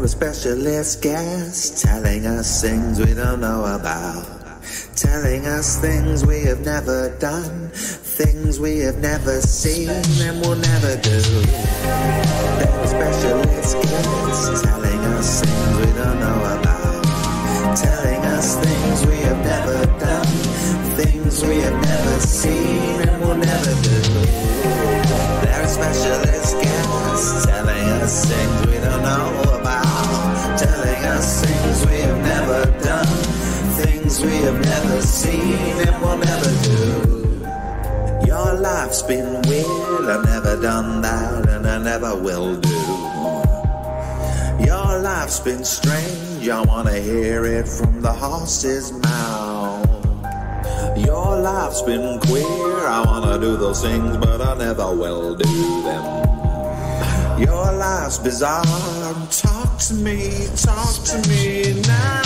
They're a specialist guest, telling us things we don't know about, telling us things we have never done, things we have never seen and will never do. They're a specialist guest, telling us things we don't know about, telling us things we have never done, things we have never seen and will never do. They're a specialist guest, telling us things we don't know about, telling us things we have never done, things we have never seen and will never do. Your life's been weird, I've never done that and I never will do. Your life's been strange, I wanna hear it from the horse's mouth. Your life's been queer, I wanna do those things but I never will do them. Your life's bizarre, talk to me now.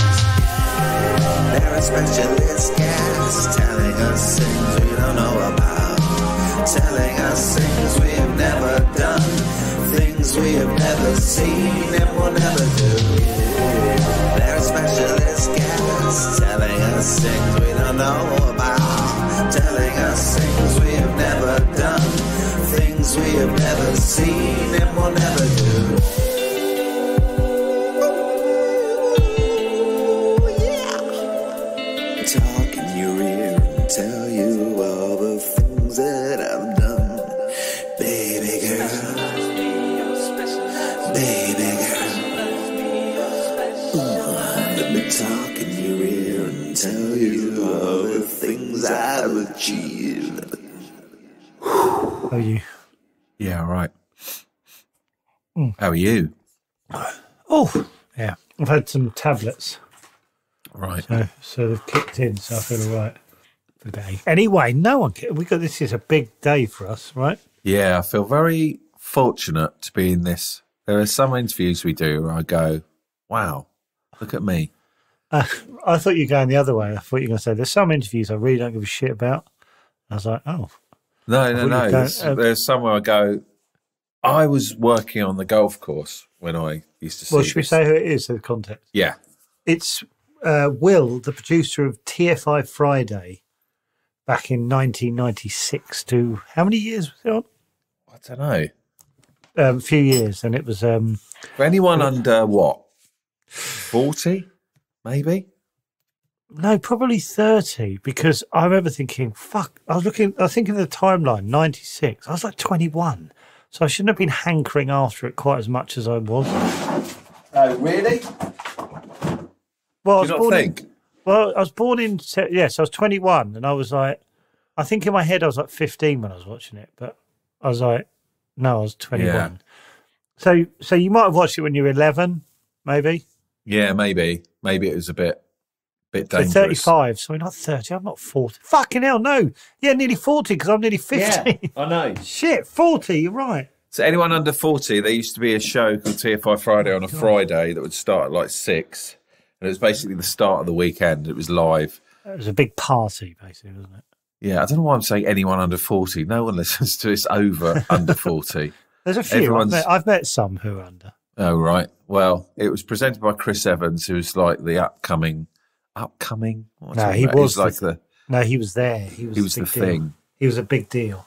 They're a specialist guest, telling us things we don't know about, telling us things we have never done, things we have never seen and will never do. They're a specialist guest, telling us things we don't know about, telling us things we have never done, things we have never seen and will never do. Talk in your ear and tell you all the things that I've done, baby girl, baby girl. Let me talk in your ear and tell you all the things I've achieved. How are you? Yeah, all right. How are you? Oh, yeah. I've had some tablets. Right. So they've kicked in, so I feel all right today. Anyway, no one this is a big day for us, right? Yeah, I feel very fortunate to be in this. There are some interviews we do where I go, wow, look at me. I thought you were going the other way. I thought you were going to say, there's some interviews I really don't give a shit about. I was like, oh. No. There's somewhere I go, I was working on the golf course when I used to see Well, should we say who it is, the context? Yeah. It's Will, the producer of TFI Friday, back in 1996 to, how many years was it on? I don't know. A few years, and it was... For anyone under, what, 40, maybe? No, probably 30, because I remember thinking, fuck, I was thinking of the timeline, 96. I was like 21, so I shouldn't have been hankering after it quite as much as I was. Oh, really? Well, Do you not think? I was born in, yes, I was 21, and I was like, I think in my head I was like 15 when I was watching it, but I was like, no, I was 21. Yeah. So you might have watched it when you were 11, maybe? Yeah, maybe. Maybe it was a bit dangerous. So 35, so we're not 30, I'm not 40. Fucking hell, no. Yeah, nearly 40, because I'm nearly 50. Yeah, I know. Shit, 40, you're right. So anyone under 40, there used to be a show called TFI Friday on a Friday that would start at like 6. And it was basically the start of the weekend. It was live. It was a big party, basically, wasn't it? Yeah, I don't know why I'm saying anyone under 40. No one listens to us over under 40. There's a few. I've met some who are under. Oh, right. Well, it was presented by Chris Evans, who's like the upcoming. No, he was like No, he was there. He was the thing. He was a big deal.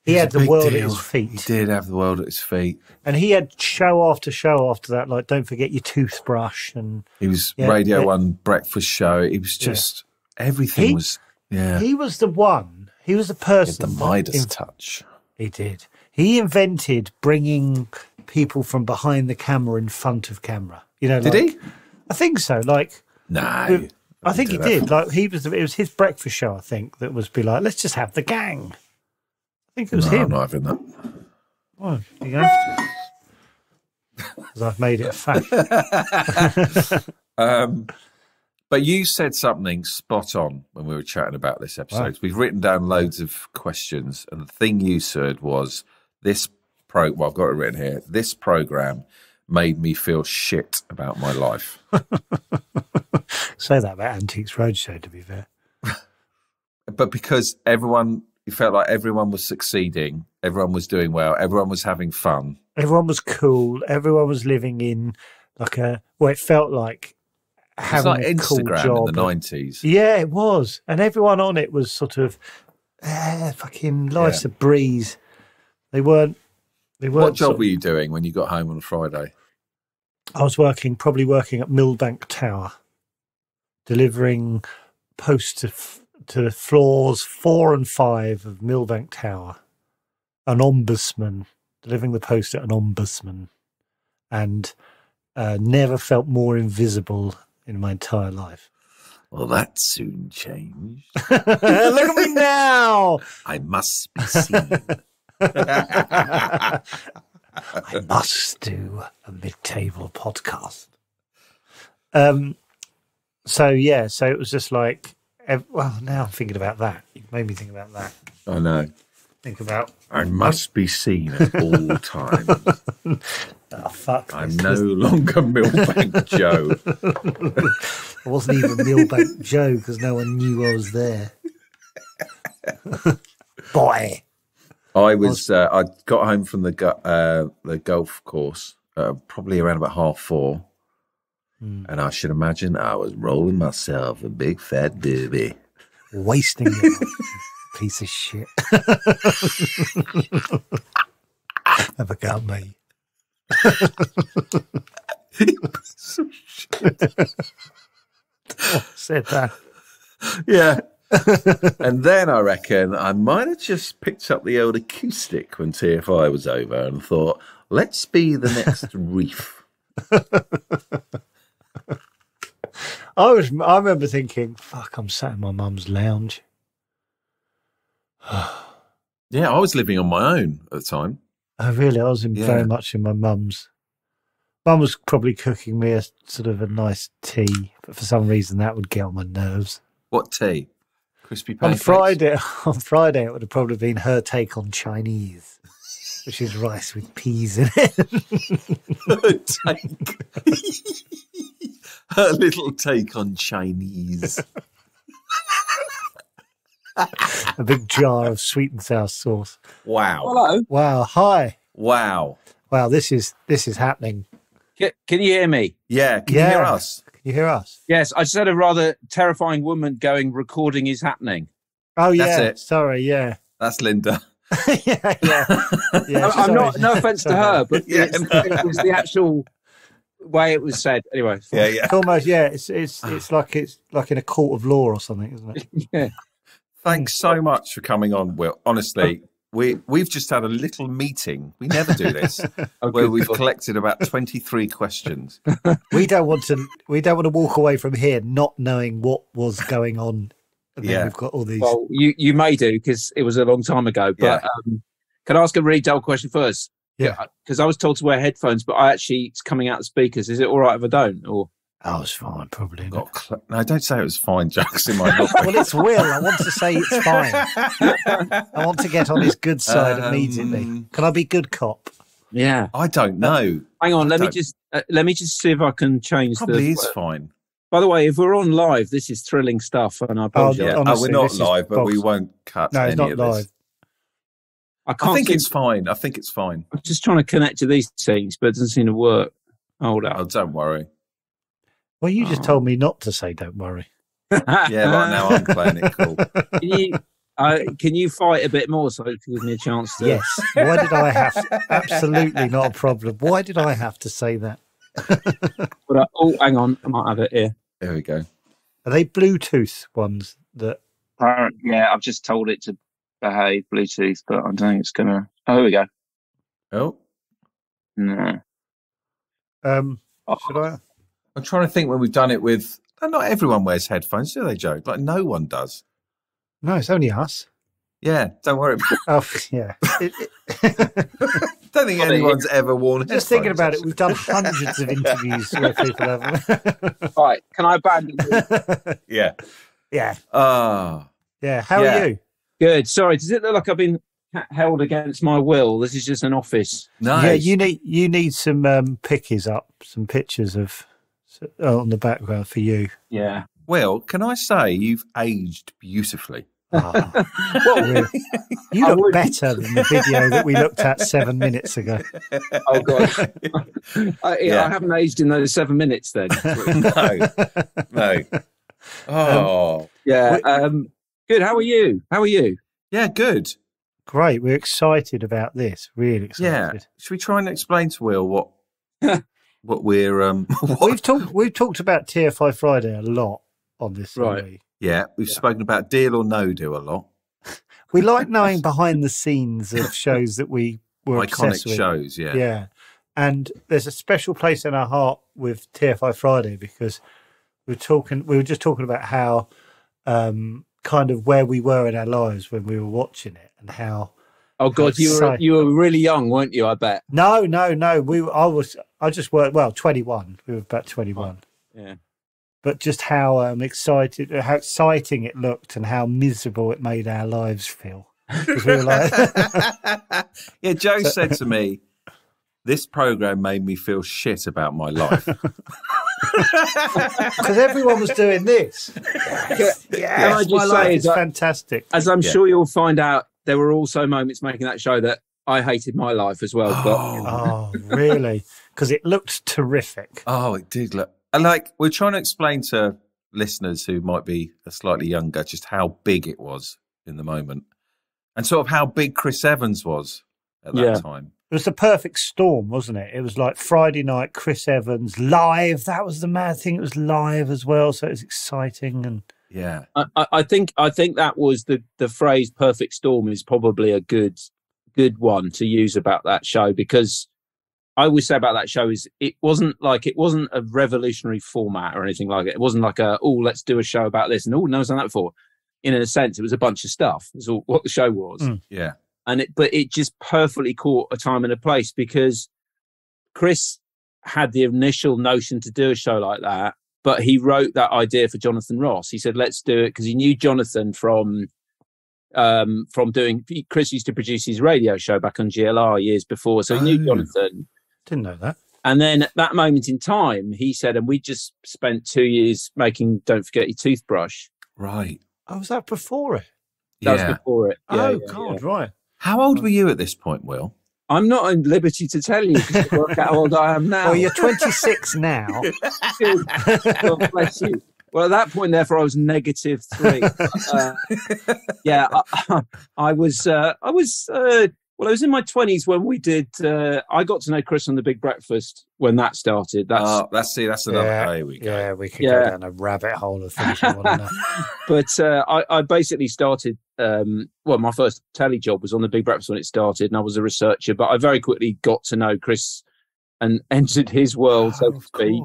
He had the world at his feet. He did have the world at his feet. And he had show after that, like Don't Forget Your Toothbrush. And he was Radio 1 breakfast show. He was just, everything was, He was the one. He was the person. He had the Midas touch. He did. He invented bringing people from behind the camera in front of camera. You know, did he? I think so. Like, no. I think he did. Like, it was his breakfast show, I think, that was be like, let's just have the gang. I think it was him. I'm not having that. Well, you have to. Because I've made it a fact. But you said something spot on when we were chatting about this episode. Right. We've written down loads of questions, and the thing you said was I've got it written here. This program made me feel shit about my life. Say that about Antiques Roadshow, to be fair. But because you felt like everyone was succeeding, everyone was doing well, everyone was having fun. Everyone was cool, everyone was living in well, it felt like It's having like a cool Instagram job. in the 90s. Yeah, it was. And everyone on it was sort of, fucking life's a breeze. They weren't. What job were you doing when you got home on a Friday? I was probably working at Millbank Tower, delivering posts to the floors 4 and 5 of Millbank Tower. An ombudsman, delivering the post at an ombudsman, and never felt more invisible in my entire life. Well, that soon changed. Look at me now! I must be seen. I must do a mid-table podcast. So it was just like, well, now I'm thinking about that. You made me think about that. I know. Think about. I must be seen at all times. Oh, fuck. I'm no longer Millbank Joe. I wasn't even Millbank Joe because no one knew I was there. Boy. I got home from the golf course probably around about 4:30, and I should imagine I was rolling myself a big fat doobie. Wasting your life, piece of shit. Never got me. Said that. Yeah. And then I reckon I might have just picked up the old acoustic when TFI was over and thought, let's be the next Reef. I remember thinking, fuck, I'm sat in my mum's lounge. Yeah, I was living on my own at the time. Oh, really? I was very much in my mum's. Mum was probably cooking me a sort of a nice tea, but for some reason that would get on my nerves. What tea? Crispy On pancakes? Friday, it would have probably been her take on Chinese, which is rice with peas in it. Her little take on Chinese. A big jar of sweet and sour sauce. Wow. Hello. Wow. Hi. Wow. Wow. This is happening. Can you hear me? Yeah. Can you hear us? Can you hear us? Yes, I just had a rather terrifying woman going, recording is happening. Oh, yeah. That's it. Sorry. Yeah. That's Linda. yeah. I'm sorry. not, no offense to her, but Yeah, it was the actual way it was said. Anyway. Yeah. It's almost, it's like in a court of law or something, isn't it? Yeah. Thanks so much for coming on, Will. Honestly, we've just had a little meeting. We never do this, where we've collected about 23 questions. We don't want to walk away from here not knowing what was going on. And then we've got all these. Well, you may do because it was a long time ago. But can I ask a really dull question first? Yeah. Because I was told to wear headphones, but it's coming out the speakers. Is it all right if I don't? Or it's fine, probably. No, don't say it was fine, Jack's in my mouth. Well, it's Will. I want to say it's fine. I want to get on his good side immediately. Can I be good cop? Yeah. I don't know. Hang on. Let me just see if I can change. Probably is fine. By the way, if we're on live, this is thrilling stuff, and I apologize. Honestly, we're not live, but we won't cut No, it's any not of live. this. I think it's fine. I think it's fine. I'm just trying to connect to these things, but it doesn't seem to work. Hold up. Oh, don't worry. Well, you just told me not to say don't worry. Yeah, but now I'm playing it cool. Can you fight a bit more so it gives me a chance to... Yes. Why did I have to? Absolutely not a problem. Why did I have to say that? Hang on. I might have it here. There we go. Are they Bluetooth ones that... Yeah, I've just told it to behave Bluetooth, but I don't think it's going to... Oh, here we go. Oh. No. Should I... I'm trying to think when we've done it with... Not everyone wears headphones, do they, Joe? Like, no one does. No, it's only us. Yeah, don't worry. Oh, yeah. Don't think anyone's ever worn headphones. Just thinking about it, we've done hundreds of interviews where people have... Right, can I abandon you? Yeah. Yeah. Yeah. How are you? Good. Sorry, does it look like I've been held against my will? This is just an office. Nice. Yeah, you need some pickies up, some pictures of on the background for you. Yeah. Well, can I say you've aged beautifully? Well, you look better than the video that we looked at 7 minutes ago. Oh God, I haven't aged in those 7 minutes. Then no. Oh, yeah. Good. How are you? Yeah, good. Great. We're excited about this. Really excited. Yeah. Should we try and explain to Will what we're We've talked about TFI Friday a lot on this. Right. Yeah, we've spoken about Deal or No Deal a lot. We like knowing behind the scenes of shows that we were obsessed Iconic with. shows, yeah. Yeah. And there's a special place in our heart with TFI Friday because we were just talking about how kind of where we were in our lives when we were watching it and how. Oh God, you were really young, weren't you? I bet. No. I just worked 21. We were about 21. Yeah. But just how how exciting it looked and how miserable it made our lives feel. We were like... Yeah, Joe said to me, this program made me feel shit about my life. Because everyone was doing this. Can I just say, it's fantastic. As I'm sure you'll find out, there were also moments making that show that I hated my life as well. Oh, really? Because it looked terrific. Oh, it did look. Like, we're trying to explain to listeners who might be slightly younger just how big it was in the moment and sort of how big Chris Evans was at that time. It was the perfect storm, wasn't it? It was like Friday night, Chris Evans live. That was the mad thing. It was live as well, so it was exciting. And yeah, I think that was the phrase "perfect storm" is probably a good one to use about that show, because I always say about that show is it wasn't a revolutionary format or anything like it. It wasn't like let's do a show about this and no one's done that before. In a sense, it was a bunch of stuff. That's all what the show was. Yeah. But it just perfectly caught a time and a place, because Chris had the initial notion to do a show like that, but he wrote that idea for Jonathan Ross. He said, let's do it, because he knew Jonathan from doing, Chris used to produce his radio show back on GLR years before. So he knew Jonathan. Didn't know that. And then at that moment in time, he said, and we just spent 2 years making Don't Forget Your Toothbrush. Right. Oh, was that before it? That was before it. God, right. How old were you at this point, Will? I'm not at liberty to tell you, because I work out how old I am now. Well, you're 26 now. God bless you. Well, at that point, therefore, I was -3. I was in my 20s when we did. I got to know Chris on The Big Breakfast when that started. That's another way we go. Yeah, we could go down a rabbit hole of things we want to know. But I basically started. My first telly job was on The Big Breakfast when it started, and I was a researcher. But I very quickly got to know Chris and entered his world, so to speak.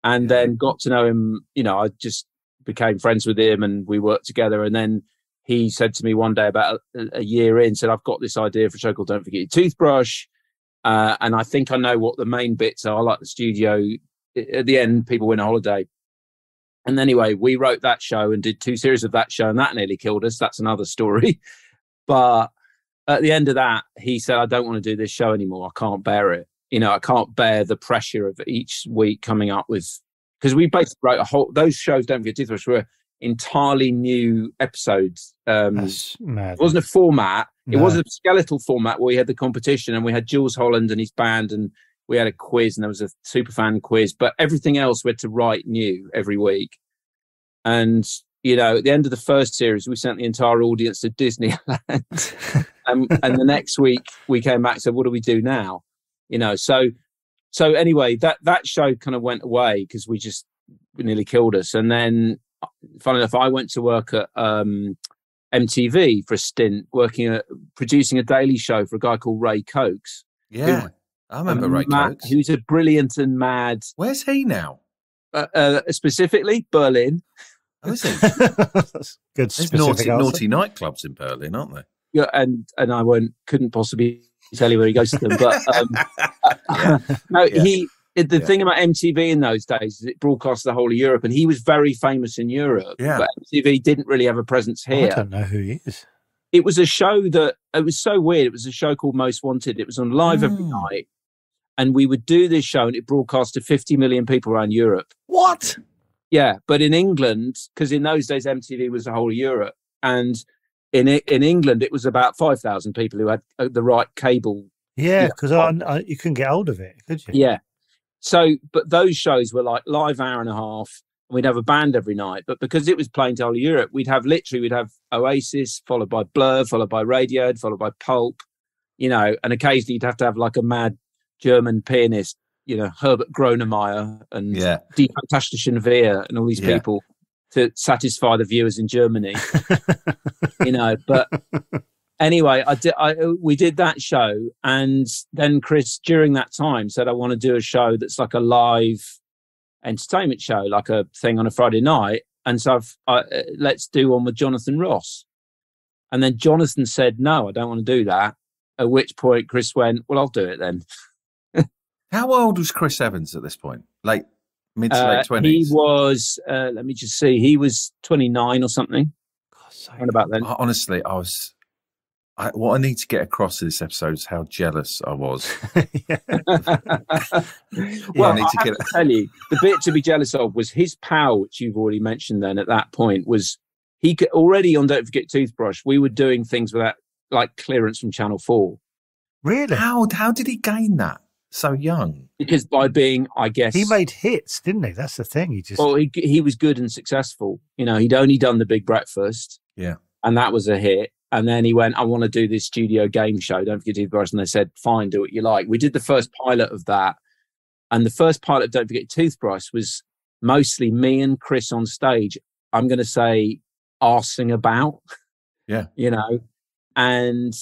And then got to know him. I just became friends with him, and we worked together. And then he said to me one day about a year in, said, I've got this idea for a show called Don't Forget Your Toothbrush. And I think I know what the main bits are. Like the studio, at the end, people win a holiday. And anyway, we wrote that show and did 2 series of that show, and that nearly killed us. That's another story. But at the end of that, he said, I don't want to do this show anymore. I can't bear it. I can't bear the pressure of each week coming up with, because we basically wrote those shows, Don't Forget Toothbrush, were entirely new episodes. That's mad. It wasn't a format. No. It was a skeletal format where we had the competition and we had Jules Holland and his band, and we had a quiz, and there was a superfan quiz, but everything else we had to write new every week. And, at the end of the first series, we sent the entire audience to Disneyland. and the next week we came back and said, what do we do now? So anyway, that show kind of went away because we nearly killed us. And then, funnily enough, I went to work at MTV for a stint, producing a daily show for a guy called Ray Cokes. Yeah, I remember Ray Cokes. He was a brilliant and mad. Where's he now? Specifically, Berlin. Oh, is he? That's good. There's naughty nightclubs in Berlin, aren't there? Yeah, and I couldn't possibly tell you where he goes to them, but the thing about MTV in those days is it broadcast the whole of Europe, and he was very famous in Europe. Yeah. But MTV didn't really have a presence here. I don't know who he is. It was a show it was so weird. It was a show called Most Wanted. It was on live every night, and we would do this show, and it broadcast to 50 million people around Europe. What? Yeah, but in England, because in those days MTV was the whole of Europe, And in England, it was about 5,000 people who had the right cable. Yeah, because you couldn't get hold of it, could you? Yeah. So, but those shows were like live hour and a half. And we'd have a band every night. But because it was playing to whole of Europe, we'd have Oasis, followed by Blur, followed by Radiohead, followed by Pulp, and occasionally you'd have to have like a mad German pianist, Herbert Grönemeyer and Die Fantastischen Vier and all these people to satisfy the viewers in Germany, but anyway, we did that show. And then Chris, during that time, said, I want to do a show that's like a live entertainment show, like a thing on a Friday night. And so let's do one with Jonathan Ross. And then Jonathan said, no, I don't want to do that. At which point Chris went, well, I'll do it then. How old was Chris Evans at this point? Like mid to late 20s? He was, let me just see, he was 29 or something. Around about then. Honestly, what I need to get across in this episode is how jealous I was. Well, I have to tell you, the bit to be jealous of was his pal, which you've already mentioned then at that point, was he could, already on Don't Forget Toothbrush, we were doing things without like clearance from Channel 4. Really? How did he gain that so young? Because by being, I guess... He made hits, didn't he? That's the thing. Well, he was good and successful. He'd only done The Big Breakfast. Yeah. And that was a hit. And then he went, I want to do this studio game show, Don't Forget Toothbrush. And they said, fine, do what you like. We did the first pilot of that. And the first pilot of Don't Forget Toothbrush was mostly me and Chris on stage. I'm going to say arsing about. Yeah. And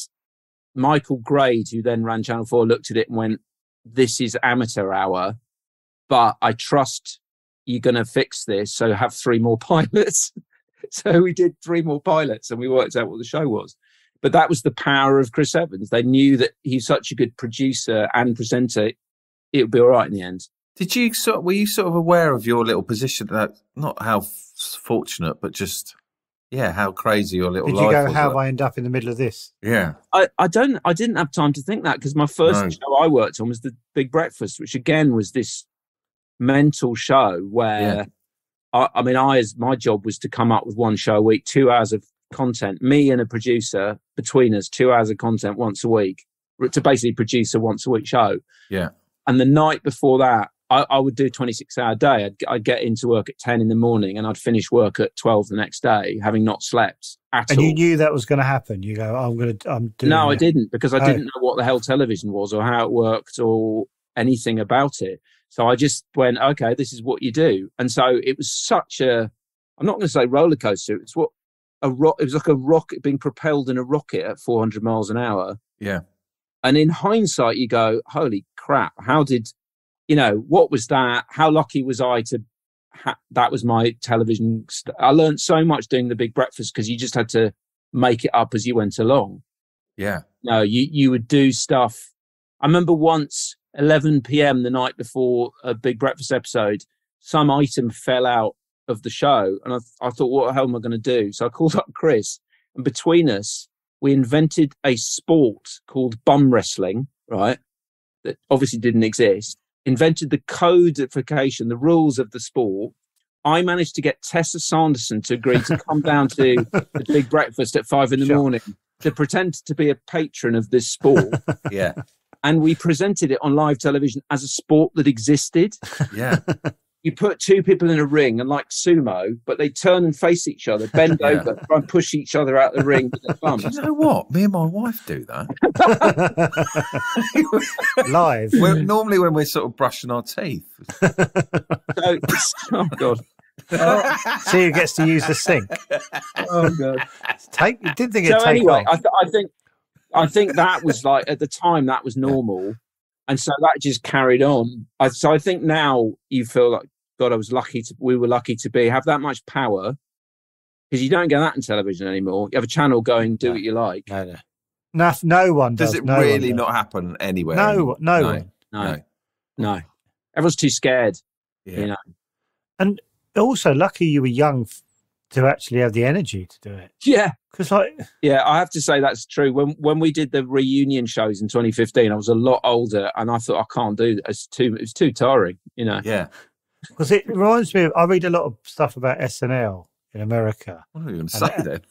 Michael Grade, who then ran Channel 4, looked at it and went, this is amateur hour, but I trust you're going to fix this. So have 3 more pilots. So we did 3 more pilots and we worked out what the show was. But that was the power of Chris Evans. They knew that he's such a good producer and presenter, it would be all right in the end. Were you sort of aware of your little position? Not how fortunate, but just, how crazy your little life was. Did you go, how have I end up in the middle of this? Yeah. I didn't have time to think that because my first show I worked on was The Big Breakfast, which again was this mental show where... my job was to come up with one show a week, 2 hours of content, me and a producer between us, 2 hours of content once a week to basically produce a once a week show. Yeah. And the night before that, I would do a 26-hour day. I'd get into work at 10 in the morning and I'd finish work at 12 the next day, having not slept at all. And you knew that was going to happen? You go, I'm doing No, it. I didn't, because I didn't know what the hell television was or how it worked or anything about it. So I just went, okay, this is what you do. And so it was such I'm not going to say roller coaster. It was like a rocket being propelled in a rocket at 400 miles an hour. Yeah. And in hindsight, you go, holy crap, how did, what was that? How lucky was I to, that was my television. I learned so much doing The Big Breakfast because you just had to make it up as you went along. Yeah. No, you would do stuff. I remember once, 11 p.m. the night before a Big Breakfast episode, some item fell out of the show. And I thought, what the hell am I going to do? So I called up Chris. And between us, we invented a sport called bum wrestling, right? That obviously didn't exist. Invented the codification, the rules of the sport. I managed to get Tessa Sanderson to agree to come down to the Big Breakfast at 5 a.m. to pretend to be a patron of this sport. Yeah. And we presented it on live television as a sport that existed. Yeah. You put 2 people in a ring and like sumo, but they turn and face each other, bend over, try and push each other out the ring with their thumbs. Do you know what? Me and my wife do that. Live. Normally when we're sort of brushing our teeth. Oh, God. See who gets to use the sink. Oh, God. You didn't think it'd take anyway, off. I think that was like, at the time, that was normal. And so that just carried on. So I think now you feel like, God, we were lucky to have that much power, because you don't get that in television anymore. You have a channel going, do what you like. No one does. Does it really not happen anywhere? No one. No. Everyone's too scared. Yeah. And also, lucky you were young to actually have the energy to do it. Yeah. Because I have to say that's true. When we did the reunion shows in 2015, I was a lot older, and I thought, I can't do this. It's too tiring, Yeah. Because it reminds me of, I read a lot of stuff about SNL in America. What are you going to say then?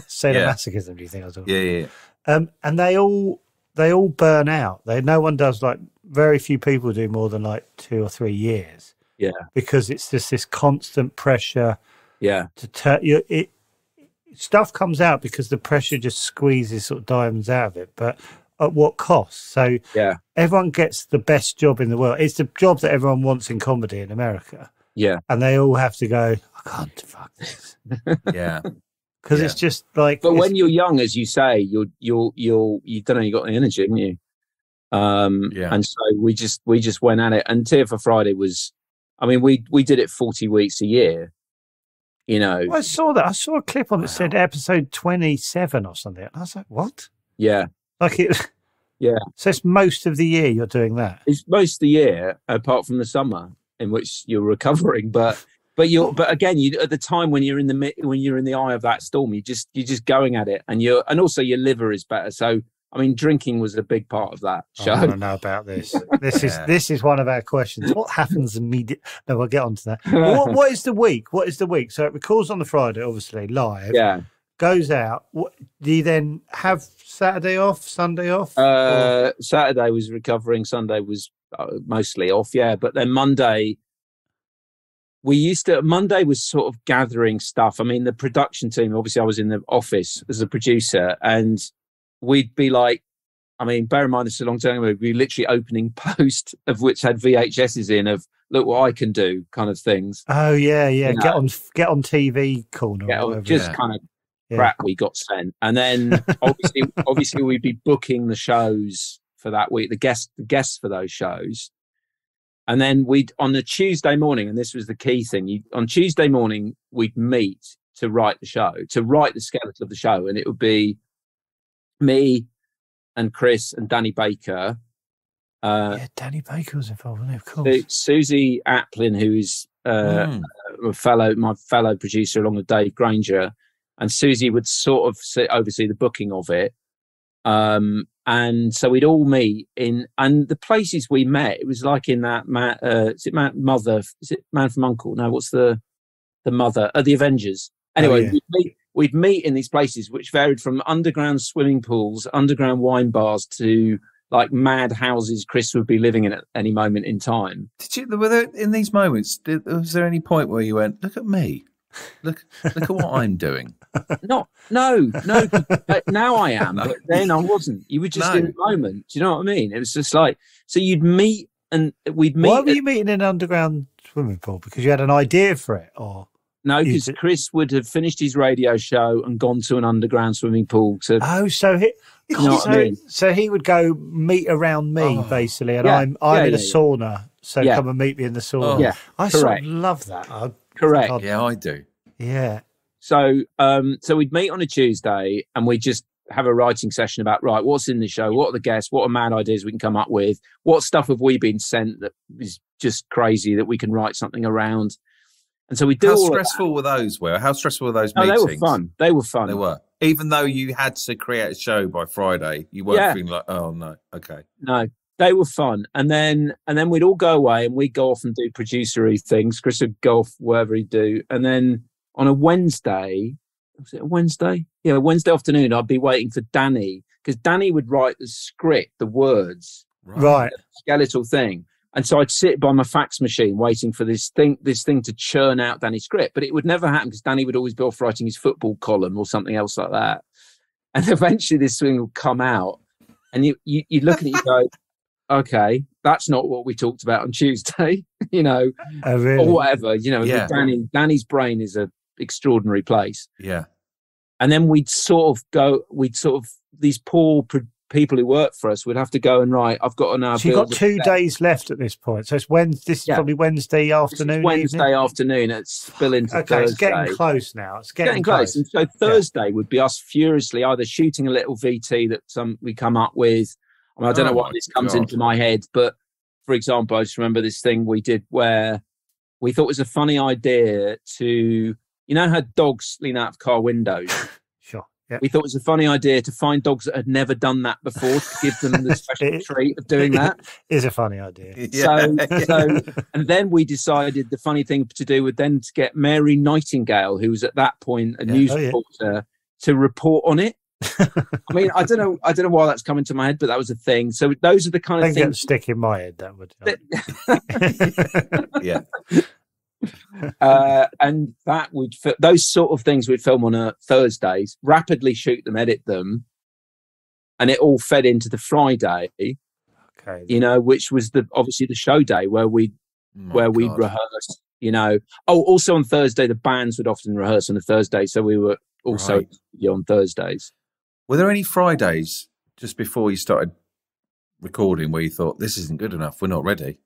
Sadomasochism, do you think I was talking? Yeah. And they all burn out. No one does, like, very few people do more than like 2 or 3 years. Yeah. Because it's just this constant pressure. Yeah. Stuff comes out because the pressure just squeezes sort of diamonds out of it. But at what cost? So everyone gets the best job in the world. It's the job that everyone wants in comedy in America. Yeah. And they all have to go, I can't fuck this. Yeah. Because it's just like. But when you're young, as you say, you don't know, you got the energy, haven't you? And so we just went at it. And TFI Friday was, I mean, we did it 40 weeks a year. You know, I saw that. I saw a clip on it that said episode 27 or something. And I was like, what? Yeah. Like it. Yeah. So it's most of the year you're doing that. It's most of the year, apart from the summer in which you're recovering. But again, you at the time when you're in the eye of that storm, you're just going at it, and also your liver is better. So I mean, drinking was a big part of that show. I want to know about this. This is one of our questions. What happens immediately? No, we'll get on to that. What is the week? What is the week? So it records on the Friday, obviously, live. Yeah. Goes out. Do you then have Saturday off, Sunday off? Saturday was recovering. Sunday was mostly off, yeah. But then Monday was sort of gathering stuff. I mean, the production team, obviously I was in the office as a producer, and we'd be like, I mean, bear in mind, this is a long time ago, we'd be literally opening post of which had VHSs in of, look what I can do kind of things. Oh, yeah. You know, get on TV corner. Kind of crap we got sent. And then obviously we'd be booking the shows for that week, the guests for those shows. And then on the Tuesday morning, and this was the key thing, on Tuesday morning, we'd meet to write the skeleton of the show. And it would be me and Chris and Danny Baker. Danny Baker was involved, wasn't he? Of course. Susie Applin, who is my fellow producer along with Dave Granger, and Susie would sort of oversee the booking of it. And so we'd all meet and the places we met, it was like in that Man from Uncle? No, what's the mother? The Avengers. Anyway, we'd meet in these places which varied from underground swimming pools, underground wine bars to like mad houses Chris would be living in at any moment in time. Were there, in these moments, was there any point where you went, look at me? Look at what I'm doing. No. Now I am, but then I wasn't. You were just in the moment. Do you know what I mean? It was just like, so you'd meet and we'd meet. Why were you meeting in an underground swimming pool? Because you had an idea for it, or? No, because Chris would have finished his radio show and gone to an underground swimming pool to. Oh, so he would go meet around me basically, and I'm in a sauna, so come and meet me in the sauna. Yeah, I sort of love that. Correct. Yeah, I do. Yeah. So we'd meet on a Tuesday and we'd just have a writing session about, right, what's in the show? What are the guests? What are mad ideas we can come up with? What stuff have we been sent that is just crazy that we can write something around? And so we do. How stressful were those? How stressful were those meetings? They were fun. They were. Even though you had to create a show by Friday, you weren't feeling like, oh no, okay. No, they were fun. And then we'd all go away and we'd go off and do producery things. Chris would go off wherever he'd do. And then on a Wednesday, was it a Wednesday? Yeah, Wednesday afternoon, I'd be waiting for Danny, because Danny would write the script, the words, right, the skeletal thing. And so I'd sit by my fax machine waiting for this thing to churn out Danny's script. But it would never happen because Danny would always be off writing his football column or something else like that. And eventually this thing would come out and you look at it and you go, okay, that's not what we talked about on Tuesday, really? Or whatever, Danny's brain is a extraordinary place. Yeah. And then these poor people who work for us would have to go and write, I've got to now. So you've got 2 days left at this point. So it's this is probably Wednesday afternoon. Wednesday afternoon. It's spill into Thursday. It's getting close now. It's getting close. And so Thursday would be us furiously either shooting a little VT that we come up with. I mean, I don't know why this comes into my head, but for example, I just remember this thing we did where we thought it was a funny idea to, how dogs lean out of car windows? Sure. Yeah. We thought it was a funny idea to find dogs that had never done that before, to give them the special treat of doing that. Is a funny idea. So, and then we decided the funny thing to do would then to get Mary Nightingale, who was at that point a news reporter, to report on it. I mean, I don't know why that's come into my head, but that was a thing. So those are the kind of things that stick in my head. That would, yeah. And that would those sort of things we'd film on a Thursdays, rapidly shoot them, edit them, and it all fed into the Friday. Okay, you know, which was obviously the show day where we'd rehearse. You know, also on Thursday the bands would often rehearse on a Thursday, so we were also on Thursdays. Were there any Fridays just before you started recording where you thought this isn't good enough, we're not ready?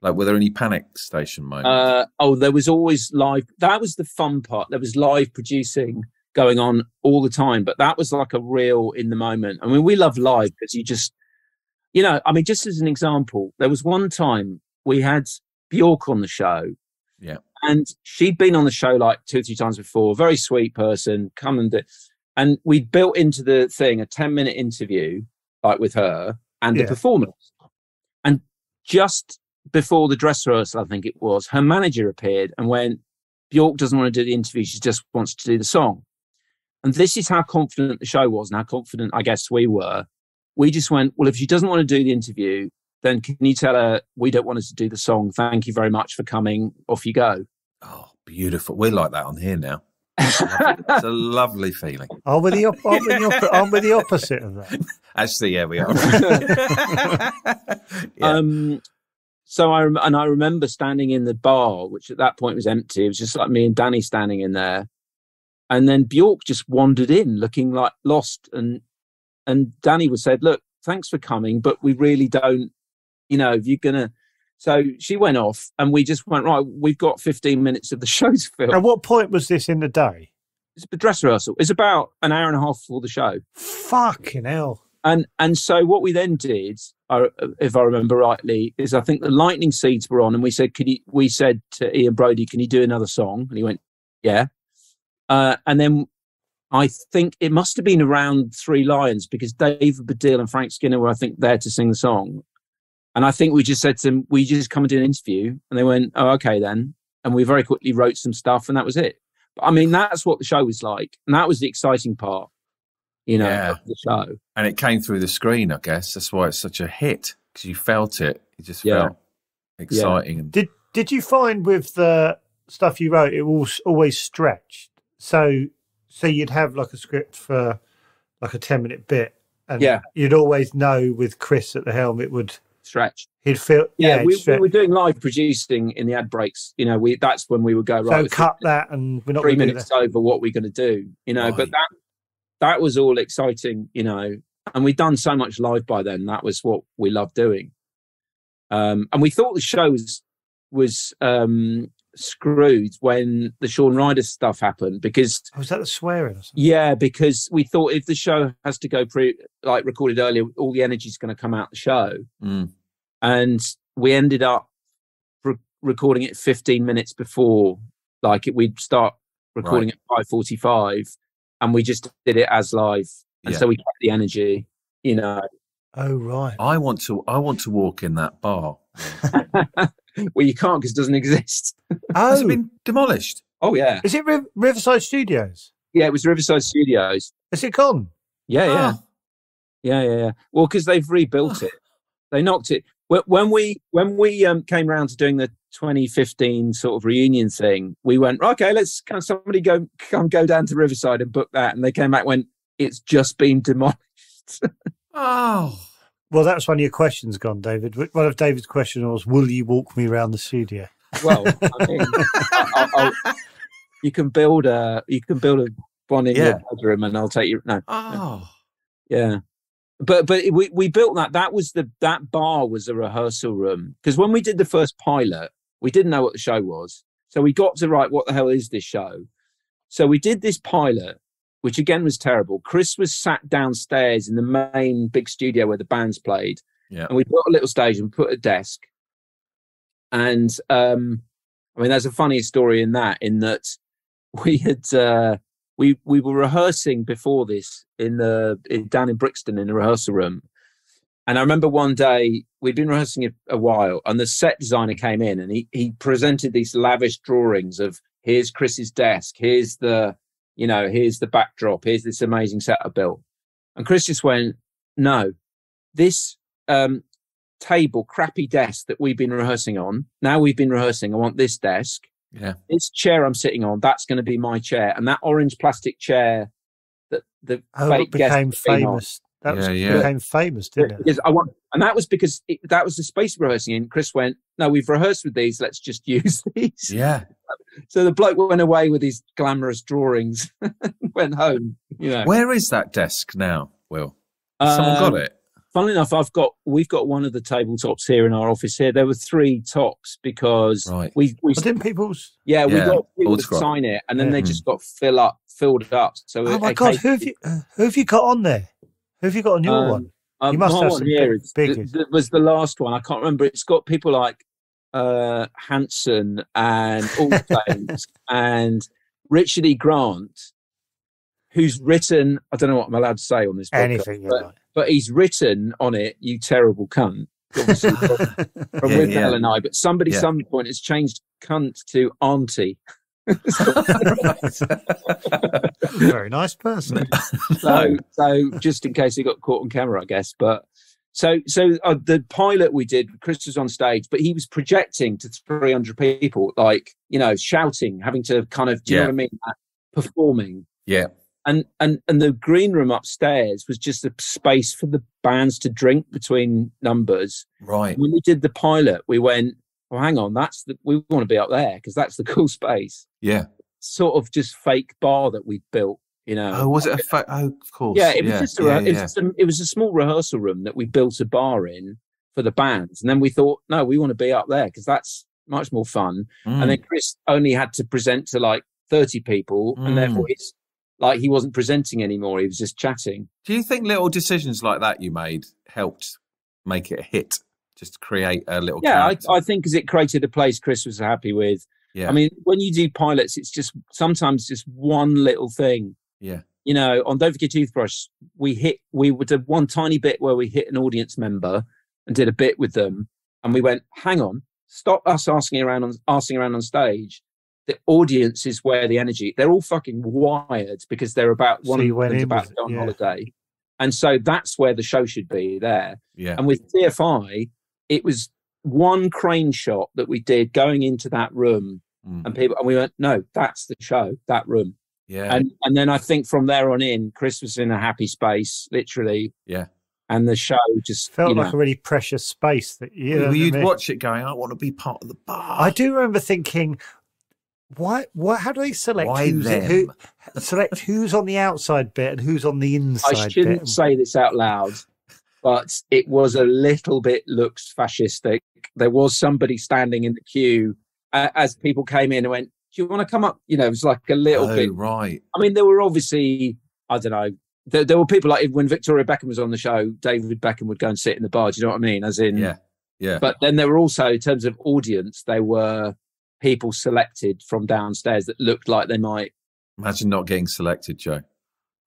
Like, were there any panic station moments? There was always live. That was the fun part. There was live producing going on all the time, but that was like a real in the moment. I mean, we love live because you just, you know, I mean, just as an example, there was one time we had Bjork on the show. Yeah. And she'd been on the show like 2 or 3 times before, very sweet person, and we'd built into the thing a 10-minute interview, like with her and a performance. And just before the dress rehearsal, I think it was, her manager appeared and went, Bjork doesn't want to do the interview, she just wants to do the song. And this is how confident the show was and how confident I guess we were. We just went, well, if she doesn't want to do the interview, then can you tell her we don't want us to do the song? Thank you very much for coming. Off you go. Oh, beautiful. We're like that on here now. It's a lovely feeling. I'm with the opposite of that. Actually, yeah, we are. So I remember standing in the bar, which at that point was empty. It was just like me and Danny standing in there. And then Bjork just wandered in looking like lost. And Danny would said, look, thanks for coming, but we really don't, you know, if you're going to. So she went off and we just went, right, we've got 15 minutes of the show to film. At what point was this in the day? It's a dress rehearsal. It's about an hour and a half before the show. Fucking hell. And so what we then did, if I remember rightly, is I think the lightning seeds were on, and we said, we said to Ian Brody, can you do another song? And he went, yeah. And then I think it must have been around Three Lions because David Baddiel and Frank Skinner were, I think, there to sing the song. And I think we just said to them, we just come and do an interview? And they went, oh, okay then. And we very quickly wrote some stuff and that was it. But I mean, that's what the show was like. And that was the exciting part, you know, of the show. And it came through the screen, I guess. That's why it's such a hit, because you felt it. It just felt exciting. Yeah. Did you find with the stuff you wrote, it was always stretched? So you'd have like a script for like a 10-minute bit, and you'd always know with Chris at the helm it would stretch. He'd feel we were doing live producing in the ad breaks. You know, that's when we would go right. So cut that, and we're not 3 minutes over. What we're going to do, you know? Right. But that was all exciting, you know. And we'd done so much live by then. That was what we loved doing. And we thought the show was screwed when the Shaun Ryder stuff happened, because was that the swearing or something? Yeah, because we thought if the show has to go recorded earlier, all the energy's going to come out the show. And we ended up recording it 15 minutes before, we'd start recording at 5:45, and we just did it as live, and so we kept the energy, you know. Oh right. I want to walk in that bar. Well, you can't because it doesn't exist. Oh, has it been demolished? Oh yeah. Is it Riverside Studios? Yeah, it was Riverside Studios. Is it gone? Yeah. Well, because they've rebuilt it. They knocked it. When we came around to doing the 2015 sort of reunion thing, we went, okay, can somebody come go down to Riverside and book that? And they came back and went, it's just been demolished. Oh. Well, that's one of your questions gone, David. One of David's questions was, will you walk me around the studio? Well, I mean, you can build one in your bedroom and I'll take you. No. Oh. Yeah. But we built that. That bar was a rehearsal room, because when we did the first pilot, we didn't know what the show was. So we got to write, what the hell is this show? So we did this pilot, which again was terrible. Chris was sat downstairs in the main big studio where the bands played. Yeah. And we put a little stage and put a desk. And I mean, there's a funny story in that we had we were rehearsing before this down in Brixton in the rehearsal room. And I remember one day we'd been rehearsing a while, and the set designer came in and he presented these lavish drawings of, here's Chris's desk, here's the backdrop, here's this amazing setup built. And Chris just went, no, this table, crappy desk that we've been rehearsing on, now we've been rehearsing, I want this desk. Yeah. This chair I'm sitting on, that's going to be my chair. And that orange plastic chair that the fake became guest famous. Became famous, didn't it? Because and that was because that was the space we're rehearsing in. Chris went, no, we've rehearsed with these, let's just use these. Yeah. So the bloke went away with his glamorous drawings and went home. Where is that desk now, Will? Has someone got it? Funnily enough, we've got one of the tabletops here in our office here. There were 3 tops because we didn't people's we got people to sign it, and then they just got filled up. So oh my God, who have you got on there? Who have you got on your one? You must have some big. Was the last one. I can't remember. It's got people like Hanson and Allsains and Richard E. Grant, who's written, I don't know what I'm allowed to say on this podcast, anything, but he's written on it, "You terrible cunt," obviously from Wiiiill and I. But somebody, some point, has changed "cunt" to "auntie." Very nice person. So just in case he got caught on camera, I guess. But so the pilot we did, Chris was on stage, but he was projecting to 300 people, like, shouting, having to kind of, do you know what I mean? Performing. Yeah. And the green room upstairs was just a space for the bands to drink between numbers. Right. When we did the pilot, we went, well, hang on, we want to be up there because that's the cool space. Yeah. Sort of just fake bar that we built, Oh, was it a oh, of course. Yeah, it was it was a small rehearsal room that we built a bar in for the bands. And then we thought, no, we want to be up there because that's much more fun. And then Chris only had to present to like 30 people, and therefore it's like he wasn't presenting anymore. He was just chatting. Do you think little decisions like that you made helped make it a hit? Just to create a little character? I think because it created a place Chris was happy with. Yeah. I mean, when you do pilots, it's just sometimes just one little thing. Yeah. On Don't Forget Toothbrush, we did one tiny bit where we hit an audience member and did a bit with them. And we went, hang on, stop us asking around on stage. The audience is where the energy, they're all fucking wired because they're about to go on holiday. And so that's where the show should be there. Yeah. And with TFI, it was one crane shot that we did going into that room, and we went, no, that's the show, that room. Yeah. And then I think from there on in, Chris was in a happy space, literally. Yeah. And the show just felt like a really precious space that you'd watch it going, I want to be part of the bar. I do remember thinking, why? How do they select select who's on the outside bit and who's on the inside? I shouldn't say this out loud, but it was a little bit looks fascistic. There was somebody standing in the queue as people came in and went, "Do you want to come up?" It was like a little bit. Right. I mean, there were obviously, I don't know. There were people like when Victoria Beckham was on the show, David Beckham would go and sit in the bar. Do you know what I mean? As in, yeah. But then there were also, in terms of audience, there were people selected from downstairs that looked like they might. Imagine not getting selected, Joe.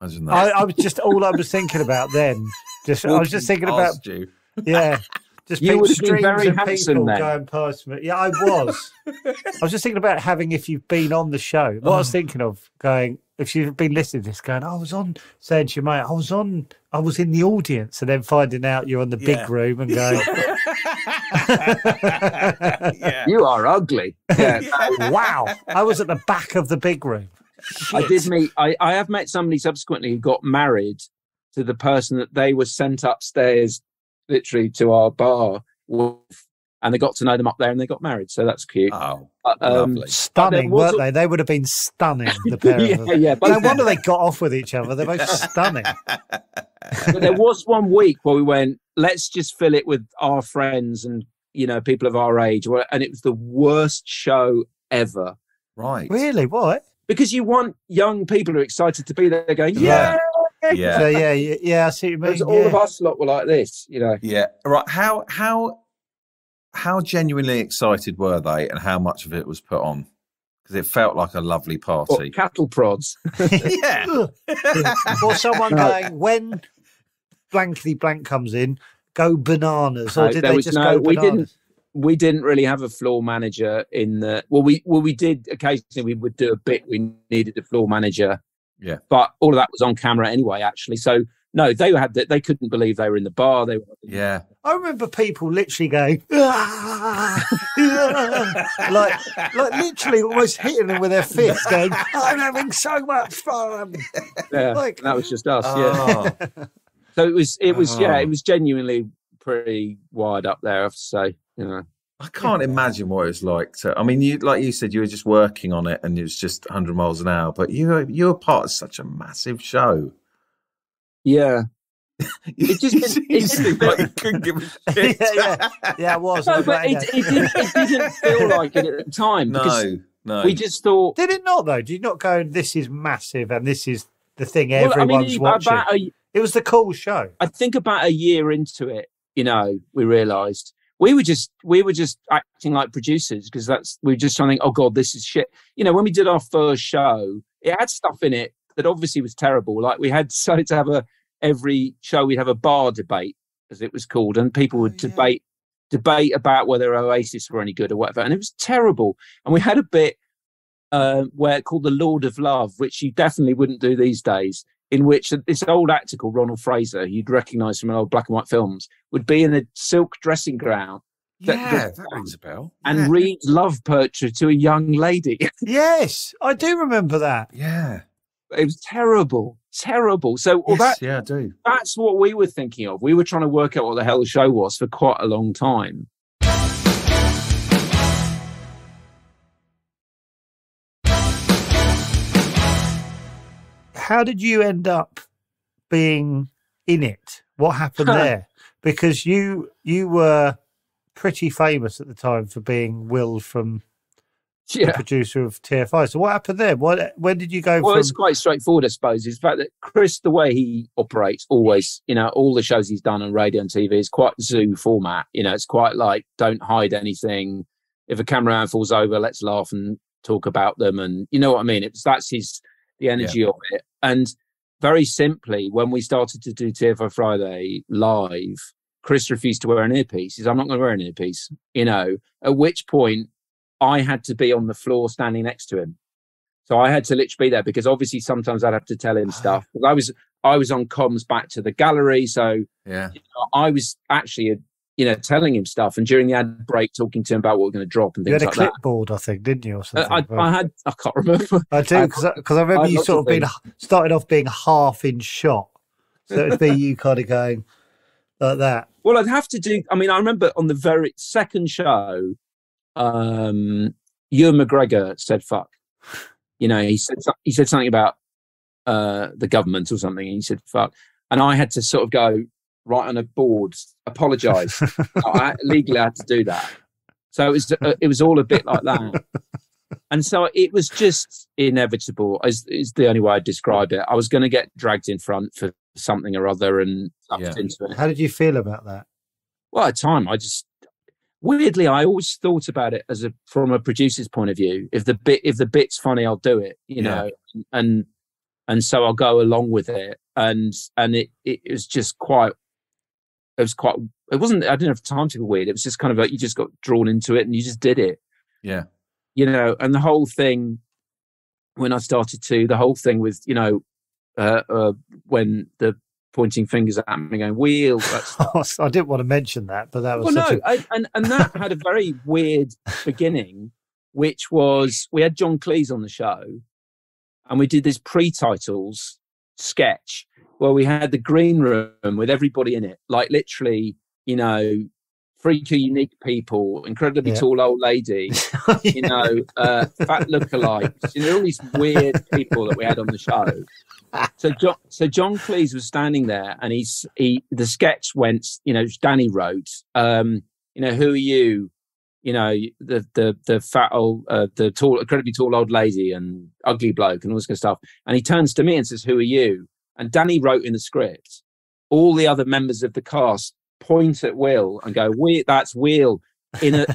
Imagine that. I was just all I was thinking about then. I was just thinking about you. Yeah. Just you would have streams been very of handsome people then. going past me. Yeah, I was. I was just thinking about if you've been on the show. What I was thinking of if you've been listening to this, I was on, saying to your mate, I was in the audience, and then finding out you're on the big room and going, you are ugly. Yeah. Wow. I was at the back of the big room. I have met somebody subsequently who got married to the person that they were sent upstairs literally to our bar with, and they got to know them up there and they got married. So that's cute. Oh, lovely. Stunning, weren't they? They would have been stunning, the pair of them. Yeah. No wonder they got off with each other. They're both stunning. But there was one week where we went, let's just fill it with our friends and, people of our age. And it was the worst show ever. Right. Really? What? Because you want young people who are excited to be there going, yeah. So, yeah, I see what you mean. All of us lot were like this, Yeah. Right. How genuinely excited were they, and how much of it was put on? because it felt like a lovely Or party. cattle prods. Yeah. Or someone going, when blankety blank comes in, go bananas. Or did There they was just go bananas? We didn't really have a floor manager in the. We did occasionally. We would do a bit. We needed a floor manager. Yeah. But all of that was on camera anyway. Actually, so no, they had that. They couldn't believe they were in the bar. They were. Yeah. I remember people literally going, "Ah, ah," like literally almost hitting them with their fists, going, "I'm having so much fun." Yeah, Like- that was just us. Yeah. Oh, So it was. Oh. It was genuinely pretty wired up there. I have to say. I can't imagine what it was like to. I mean, like you said, you were just working on it, and it was just 100 miles an hour. But you were part of such a massive show. Yeah. You it seemed like you couldn't give a shit. Yeah, it was. No, but it didn't feel like it at the time. Because No. we just thought. Did it not though? Did you not go, this is massive and this is the thing everyone's watching? It was the cool show. I think about a year into it, we realised we were just acting like producers because we were just trying to think, oh God, this is shit. When we did our first show, it had stuff in it that obviously was terrible. Like we had decided to have every show we'd have a bar debate, as it was called, and people would debate about whether Oasis were any good or whatever, and it was terrible. And we had a bit where called the Lord of Love, which you definitely wouldn't do these days, in which this old actor called Ronald Fraser, you'd recognise from old black and white films, would be in a silk dressing gown. That rings a bell. And read love poetry to a young lady. Yes, I do remember that. Yeah. It was terrible. So I do. That's what we were thinking of. We were trying to work out what the hell the show was for quite a long time. How did you end up being in it? What happened there? Because you were pretty famous at the time for being Will from the producer of TFI. So what happened there? When did you go? Well, it's quite straightforward, I suppose. It's the fact that Chris, the way he operates, always, all the shows he's done on radio and TV is quite zoo format. It's quite like, don't hide anything. If a cameraman falls over, let's laugh and talk about them. And you know what I mean? That's the energy of it. And very simply, when we started to do TFI Friday live, Chris refused to wear an earpiece. He said, I'm not going to wear an earpiece, at which point I had to be on the floor standing next to him. So I had to literally be there because obviously sometimes I'd have to tell him stuff. I was on comms back to the gallery. So I was actually, telling him stuff. And during the ad break, talking to him about what we're going to drop and things like that. You had a clipboard, I think, didn't you? Or something? I can't remember. I do, because I remember you sort of started off being half in shot. So it'd be you kind of going like that. Well, I'd have to do, I remember on the very second show, Ewan McGregor said fuck. He said something about the government or something, and he said fuck. And I had to sort of go right on a board, apologise. Legally I had to do that. So it was all a bit like that. And so it was just inevitable, is the only way I'd describe it. I was going to get dragged in front for something or other and sucked into it. How did you feel about that? Well, at the time, weirdly, I always thought about it from a producer's point of view. If the bit's funny, I'll do it, and so I'll go along with it. And it was just quite. It wasn't. I didn't have time to be weird. It was just kind of like you just got drawn into it and you just did it. Yeah. And the whole thing when I started to the whole thing with when the pointing fingers at me going Wiiiill. I didn't want to mention that, but that was and that had a very weird beginning, which was we had John Cleese on the show, and we did this pre-titles sketch where we had the green room with everybody in it, like literally, freaky, unique people, incredibly tall old lady, fat lookalikes, all these weird people that we had on the show. So John Cleese was standing there, and the sketch went, Danny wrote, who are you? The fat old, the tall, incredibly tall old lady and ugly bloke and all this kind of stuff. And he turns to me and says, who are you? And Danny wrote in the script, all the other members of the cast point at Will and go, that's Wiiiill. you know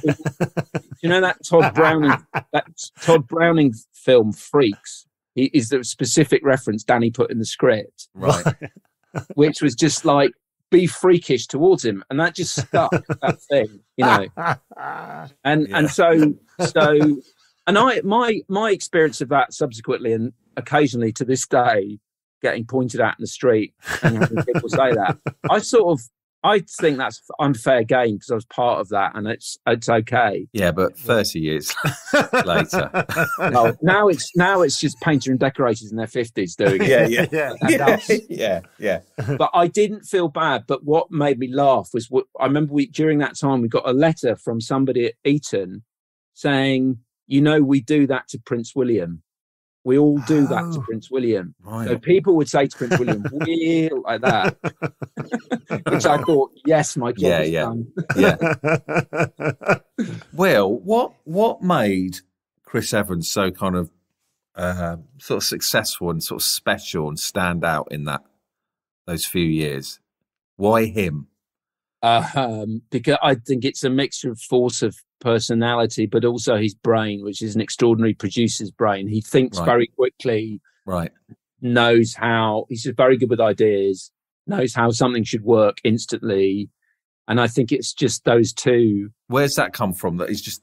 that Todd Browning film Freaks. Is the specific reference Danny put in the script, Right. which was just like be freakish towards him, and that just stuck. That thing, you know. And so my experience of that subsequently, and occasionally to this day, getting pointed at in the street and having people say that, I think that's unfair game because I was part of that, and it's okay. Yeah, but 30 years later. No, now it's just painter and decorators in their 50s doing it. Yeah. But I didn't feel bad. But what made me laugh was I remember during that time we got a letter from somebody at Eton saying, we do that to Prince William. We all do that to Prince William. Right. So people would say to Prince William, "Wiiiill," like that. Which I thought, yes, my job is done. Yeah. Will, what made Chris Evans so kind of sort of successful and sort of special and stand out in those few years? Why him? Because I think it's a mixture of force of personality, but also his brain, which is an extraordinary producer's brain. He thinks very quickly, right? Knows how, he's just very good with ideas, knows how something should work instantly. And I think it's just those two. Where's that come from? That he's just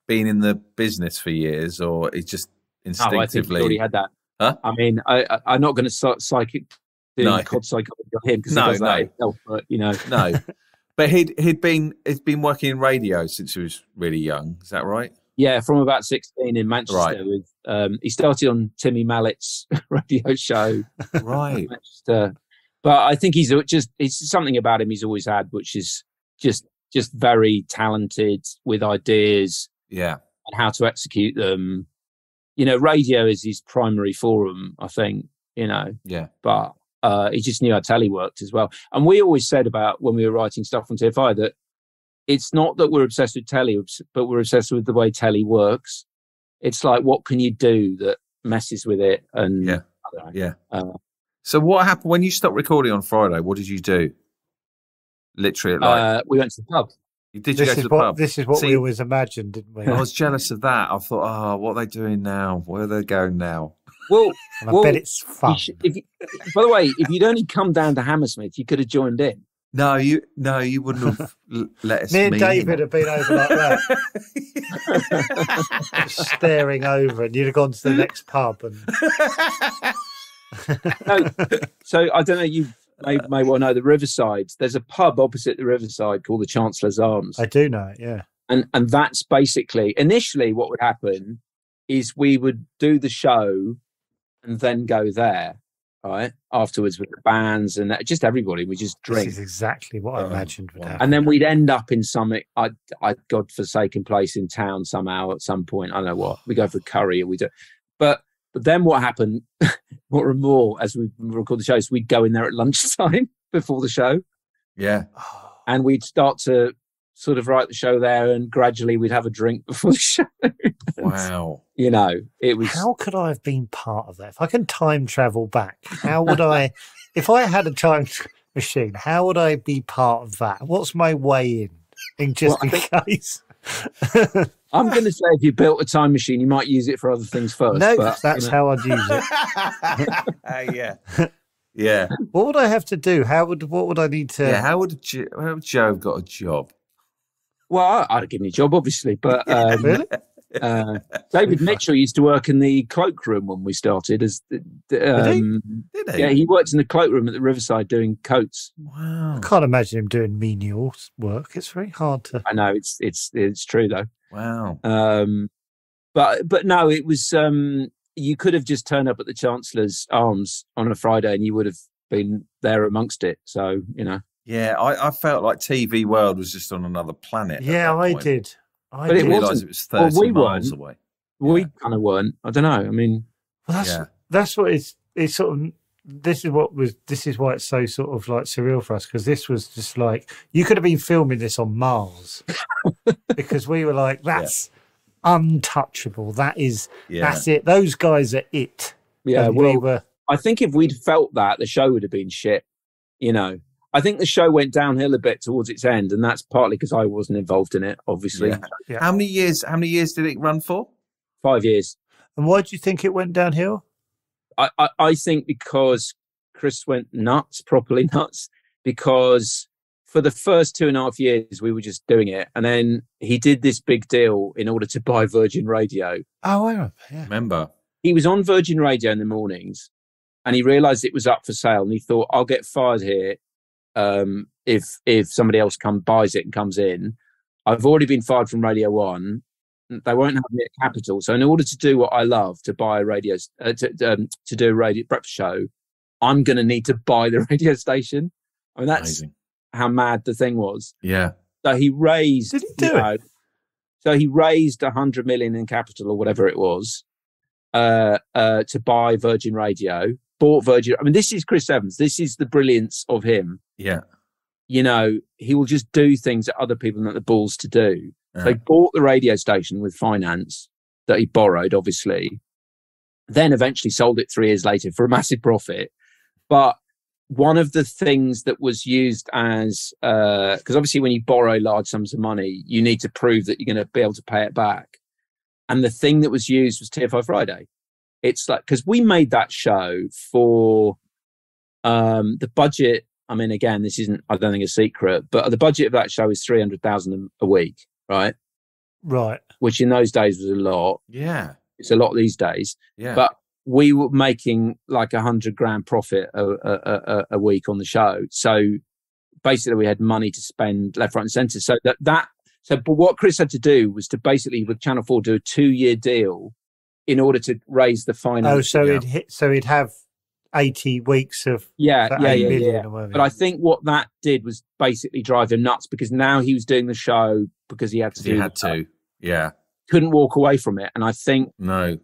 been in the business for years, or he's just instinctively? I think he already had that. Huh? I mean, I'm not going to start doing cod psychology on him because he does that himself, but no. But he'd been working in radio since he was really young. Is that right? Yeah, from about 16 in Manchester. Right. With he started on Timmy Mallett's radio show. Right. Manchester. But I think it's something about him he's always had, which is just very talented with ideas. Yeah. And how to execute them. Radio is his primary forum, I think. Yeah. But he just knew how telly worked as well. And we always said about when we were writing stuff on TFI that it's not that we're obsessed with telly, but we're obsessed with the way telly works. It's like, what can you do that messes with it? And I don't know. Yeah. So what happened when you stopped recording on Friday? What did you do? Literally, we went to the pub. Did you go to the pub? This is what we always imagined, didn't we? I was jealous of that. I thought, what are they doing now? Where are they going now? Well, I bet it's fun. By the way, if you'd only come down to Hammersmith, you could have joined in. No, you wouldn't have let us. Me and David have been over like that, staring over, and you'd have gone to the next pub. And so I don't know. You may well know the Riverside. There's a pub opposite the Riverside called the Chancellor's Arms. I do know it, yeah. And that's basically initially what would happen is we would do the show and then go there. Right afterwards with the bands and just everybody, we just drink. This is exactly what I imagined would happen. And then we'd end up in some godforsaken place in town somehow at some point. I don't know what. We go for curry or we do. But then what happened more and more as we record the shows, we'd go in there at lunchtime before the show. Yeah. And we'd start to sort of write the show there, and gradually we'd have a drink before the show. Wow. It was. How could I have been part of that? If I can time travel back, how would I? If I had a time machine, how would I be part of that? What's my way in just in case? I'm going to say if you built a time machine, you might use it for other things first. No, but, that's how I'd use it. Yeah. Yeah. What would I have to do? What would I need to? Yeah. How would Joe have got a job? Well, I'd have given you a job, obviously, but really? David Mitchell used to work in the cloakroom when we started. Did he? Yeah, he worked in the cloakroom at the Riverside doing coats. Wow. I can't imagine him doing menial work. It's very hard to. I know it's true though. Wow. But no, it was. You could have just turned up at the Chancellor's Arms on a Friday, and you would have been there amongst it. So Yeah, I felt like TV World was just on another planet. Yeah, I did. I didn't realise it was 30 miles away. We kind of weren't. I don't know. I mean, that's what it's sort of. This is why it's so sort of like surreal for us, because this was just like you could have been filming this on Mars because we were like, that's untouchable. That's it. Those guys are it. Yeah, and we were. I think if we'd felt that, the show would have been shit. I think the show went downhill a bit towards its end, and that's partly because I wasn't involved in it, obviously. Yeah. Yeah. How many years did it run for? 5 years. And why do you think it went downhill? I think because Chris went nuts, properly nuts, because for the first 2.5 years, we were just doing it. And then he did this big deal in order to buy Virgin Radio. Oh, I remember. He was on Virgin Radio in the mornings and he realized it was up for sale. And he thought, I'll get fired here if somebody else buys it and comes in. I've already been fired from Radio 1. They won't have me at Capital. So in order to do what I love, to buy a radio, to do a radio breakfast show, I'm going to need to buy the radio station. I mean, that's amazing. How mad the thing was. Yeah. So he raised. Did he do it? So he raised 100 million in capital or whatever it was to buy Virgin Radio. Bought Virgin. I mean, this is Chris Evans. This is the brilliance of him. Yeah. You know, he will just do things that other people have the balls to do. Yeah. So he bought the radio station with finance that he borrowed, obviously. Then eventually sold it 3 years later for a massive profit. But one of the things that was used as, because obviously when you borrow large sums of money, you need to prove that you're going to be able to pay it back. And the thing that was used was TFI Friday. It's like, because we made that show for the budget. I mean, again, this isn't, I don't think, a secret, but the budget of that show is 300,000 a week, right? Right. Which in those days was a lot. Yeah. It's a lot these days. Yeah. But we were making like $100,000 profit a week on the show. So basically we had money to spend left, right and centre. So but what Chris had to do was to basically with Channel 4 do a 2-year deal in order to raise the finance. Oh, so he'd have 80 weeks of yeah. But I think what that did was basically drive him nuts because now he was doing the show because he had to. Yeah. Couldn't walk away from it. And I think no.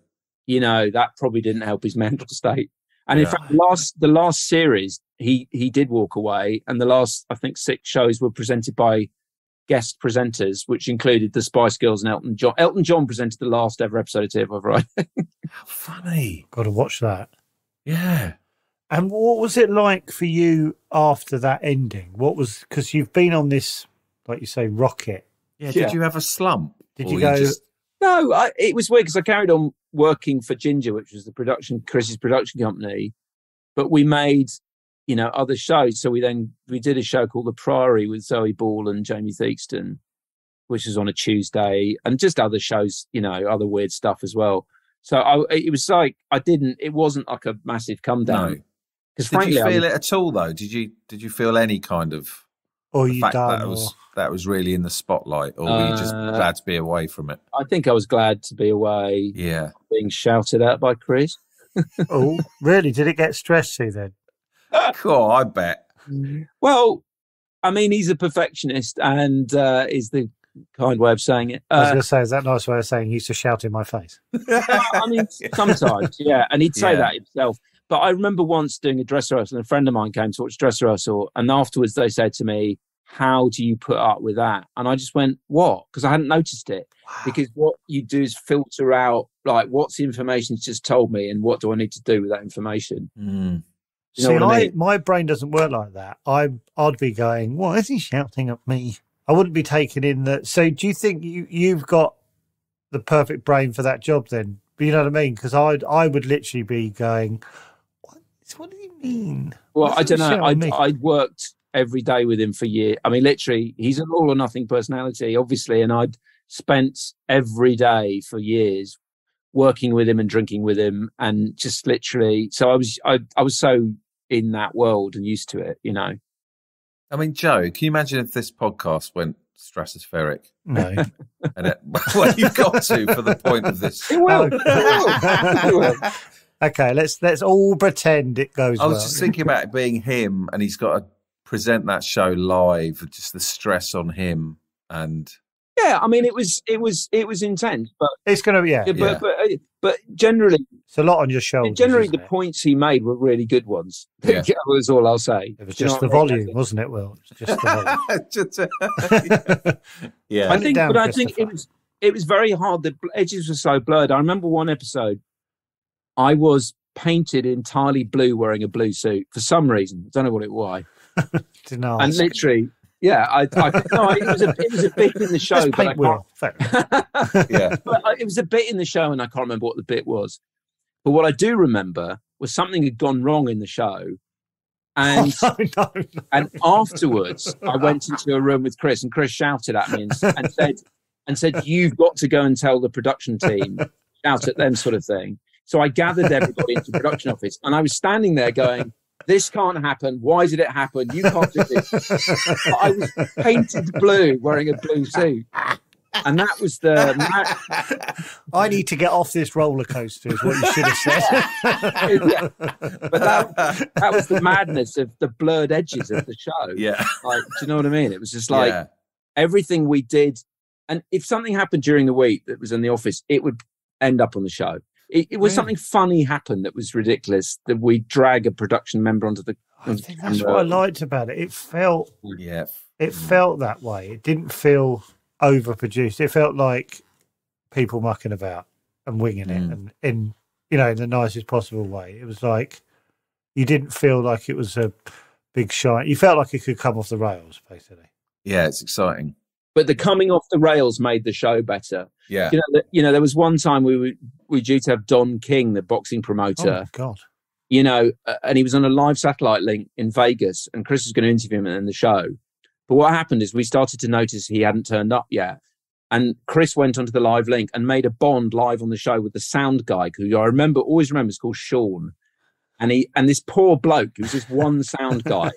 You know, that probably didn't help his mental state. And in fact, the last series, he did walk away. And the last, I think, 6 shows were presented by guest presenters, which included the Spice Girls and Elton John. Elton John presented the last ever episode of TFI Friday. How funny. Got to watch that. Yeah. And what was it like for you after that ending? Because you've been on this, like you say, rocket. Yeah. Did you have a slump? Did you go... No, it was weird because I carried on working for Ginger, which was Chris's production company, but we made, other shows. So we did a show called The Priory with Zoe Ball and Jamie Theakston, which was on a Tuesday, and just other shows, other weird stuff as well. So it was like it wasn't like a massive come down. No. Did you feel it at all though? Did you feel any kind of? Or you fact done? That was really in the spotlight, or were you just glad to be away from it? I think I was glad to be away. Yeah, being shouted at by Chris. Oh, really? Did it get stressy then? Cool, I bet. Well, I mean, he's a perfectionist, and is the kind way of saying it. I was going to say, is that a nice way of saying he used to shout in my face? I mean, sometimes, yeah, and he'd say that himself. But I remember once doing a dress rehearsal, and a friend of mine came to watch dress rehearsal, and afterwards they said to me, how do you put up with that? And I just went, what? Because I hadn't noticed it. Wow. Because what you do is filter out, like, what's the information he's just told me, and what do I need to do with that information? Mm. You know I mean? My brain doesn't work like that. I'd be going, why is he shouting at me? I wouldn't be taking in that. So do you think you've got the perfect brain for that job then? You know what I mean? Because I would literally be going... What do you mean? Well, I don't know. I'd worked every day with him for years. I mean, literally, he's an all or nothing personality, obviously, and I'd spent every day for years working with him and drinking with him, and just literally. So I was so in that world and used to it, I mean, Joe, can you imagine if this podcast went stratospheric? No. Well, you've got to for the point of this. It will. It will. Okay, let's all pretend it goes well. I was just thinking about it being him, and he's got to present that show live. Just the stress on him, and yeah, I mean, it was intense, but it's going to But generally, it's a lot on your shoulders. Generally, the points he made were really good ones. Yeah. That was all I'll say. It was just the volume, wasn't it? Will? Just the volume. Yeah, I think it was very hard. The edges were so blurred. I remember one episode. I was painted entirely blue wearing a blue suit for some reason. I don't know why. Didn't ask. And literally, yeah, no, it was a bit in the show, but I can't. Yeah. But it was a bit in the show, and I can't remember what the bit was. But what I do remember was something had gone wrong in the show, and No. and afterwards I went into a room with Chris, and Chris shouted at me and said, "You've got to go and tell the production team, shout at them," sort of thing. So I gathered everybody into the production office, and I was standing there going, "This can't happen. Why did it happen? You can't do this." But I was painted blue, wearing a blue suit. And that was I need to get off this roller coaster, is what you should have said. Yeah. But that was the madness of the blurred edges of the show. Yeah. Like, do you know what I mean? It was just like everything we did. And if something happened during the week that was in the office, it would end up on the show. It was something funny happened that was ridiculous, that we drag a production member onto the... I think that's what I liked about it. It felt that way. It didn't feel overproduced. It felt like people mucking about and winging it, and in the nicest possible way. It was like you didn't feel like it was a big shine. You felt like it could come off the rails, basically. Yeah, it's exciting. But the coming off the rails made the show better. Yeah. There was one time we were due to have Don King, the boxing promoter. Oh, my God. And he was on a live satellite link in Vegas, and Chris was going to interview him in the show. But what happened is we started to notice he hadn't turned up yet. And Chris went onto the live link and made a bond live on the show with the sound guy, who I always remember is called Sean. And this poor bloke, who was just one sound guy.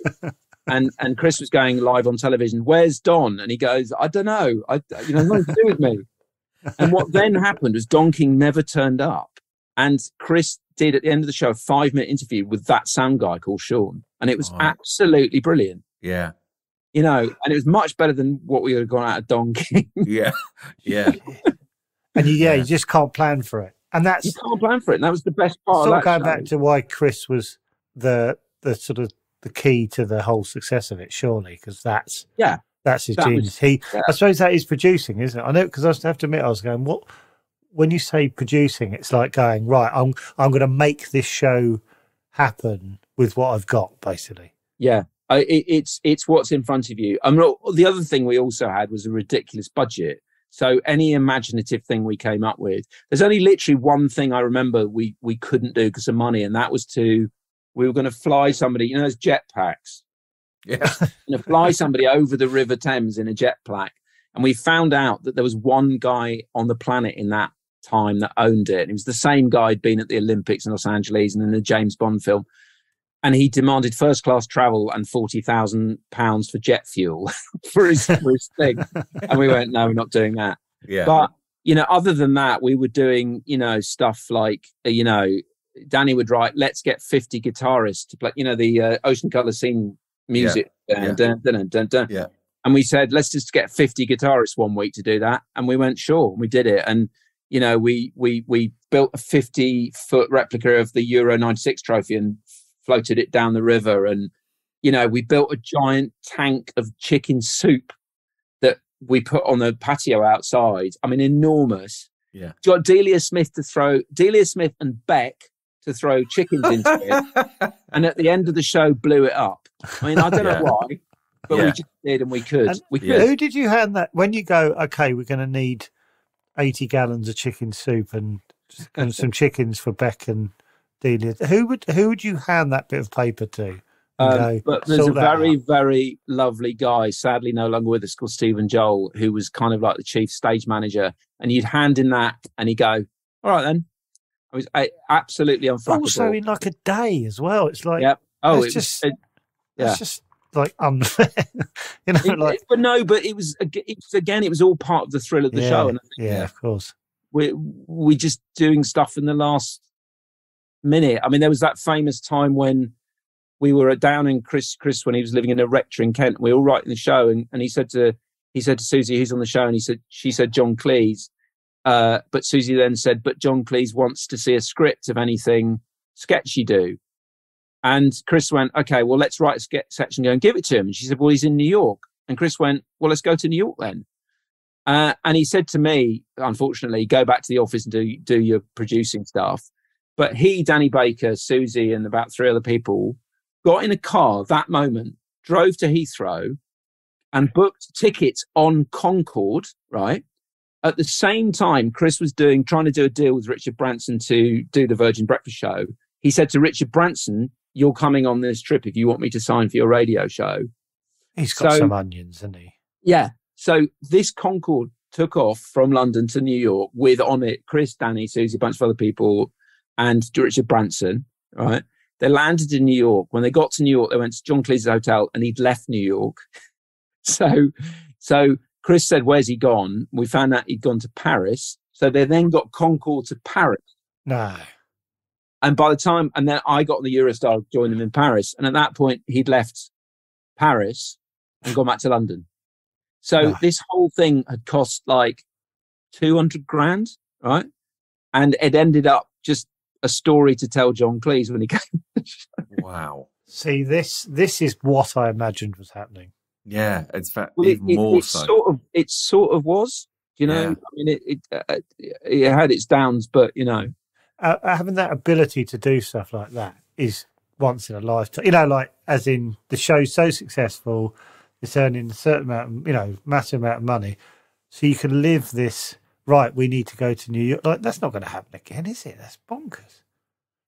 And Chris was going live on television, "Where's Don?" And he goes, "I don't know. Nothing to do with me." And what then happened was Don King never turned up. And Chris did, at the end of the show, a 5-minute interview with that sound guy called Sean. And it was absolutely brilliant. Yeah. And it was much better than what we would have gone out of Don King. Yeah. Yeah. And you just can't plan for it. And that's... You can't plan for it. And that was the best part of that going show. back to why Chris was the sort of the key to the whole success of it, surely, because that's his genius. I suppose that is producing, isn't it? I know, because I have to admit, I was going, what? When you say producing, it's like going, right, I'm going to make this show happen with what I've got, basically. Yeah. It's what's in front of you. The other thing we also had was a ridiculous budget. So any imaginative thing we came up with, there's only literally one thing I remember we couldn't do because of money, and that was we were going to fly somebody, those jetpacks. Yeah. And fly somebody over the River Thames in a jetpack. And we found out that there was one guy on the planet in that time that owned it. It was the same guy who'd been at the Olympics in Los Angeles and in the James Bond film. And he demanded first class travel and £40,000 for jet fuel for his thing. And we went, no, we're not doing that. Yeah. But, other than that, we were doing, stuff like, Danny would write, let's get 50 guitarists to play, the Ocean Colour Scene music. Yeah. Dun, dun, dun, dun. Yeah. And we said, let's just get 50 guitarists one week to do that. And we went, sure. And we did it. And, we built a 50-foot replica of the Euro 96 trophy and floated it down the river. And, we built a giant tank of chicken soup that we put on the patio outside. I mean, enormous. Yeah. You got Delia Smith and Beck to throw chickens into it. And at the end of the show, blew it up. I mean, I don't know why, but we just did, and we could. Who did you hand that when you go, okay, we're going to need 80 gallons of chicken soup and some chickens for Beck and Delia? Who would you hand that bit of paper to? But there's a very, very lovely guy, sadly no longer with us, called Stephen Joel, who was kind of like the chief stage manager. And you'd hand him that, and he'd go, "All right, then." I was absolutely unflappable. Also in like a day as well. It's like, it's just like unfair. But it was all part of the thrill of the show. And of course. We just doing stuff in the last minute. I mean, there was that famous time when we were down in Chris when he was living in a rectory in Kent. We were all writing the show, and he said to Susie, who's on the show, and she said John Cleese. But Susie then said, but John Cleese wants to see a script of anything sketch you do. And Chris went, okay, well, let's write a sketch section and go and give it to him. And she said, well, he's in New York. And Chris went, well, let's go to New York then. And he said to me, unfortunately, go back to the office and do your producing stuff. But he, Danny Baker, Susie, and about 3 other people got in a car that moment, drove to Heathrow and booked tickets on Concorde, right? At the same time, Chris was trying to do a deal with Richard Branson to do the Virgin Breakfast show. He said to Richard Branson, "You're coming on this trip if you want me to sign for your radio show." He's got some onions, hasn't he? Yeah. So this Concorde took off from London to New York with on it Chris, Danny, Susie, a bunch of other people, and Richard Branson, right? They landed in New York. When they got to New York, they went to John Cleese's hotel and he'd left New York. So Chris said, "Where's he gone?" We found out he'd gone to Paris. So they then got Concorde to Paris. No. And by the time, and then I got on the Eurostar, joined them in Paris. And at that point, he'd left Paris and gone back to London. So this whole thing had cost like 200 grand, right? And it ended up just a story to tell John Cleese when he came. Wow. See, this is what I imagined was happening. Yeah, it's even more so. It sort of was, you know. Yeah. I mean, it had its downs, but you know, having that ability to do stuff like that is once in a lifetime. You know, like as in the show's so successful, it's earning a certain amount, massive amount of money, so you can live this. Right, we need to go to New York. Like that's not going to happen again, is it? That's bonkers.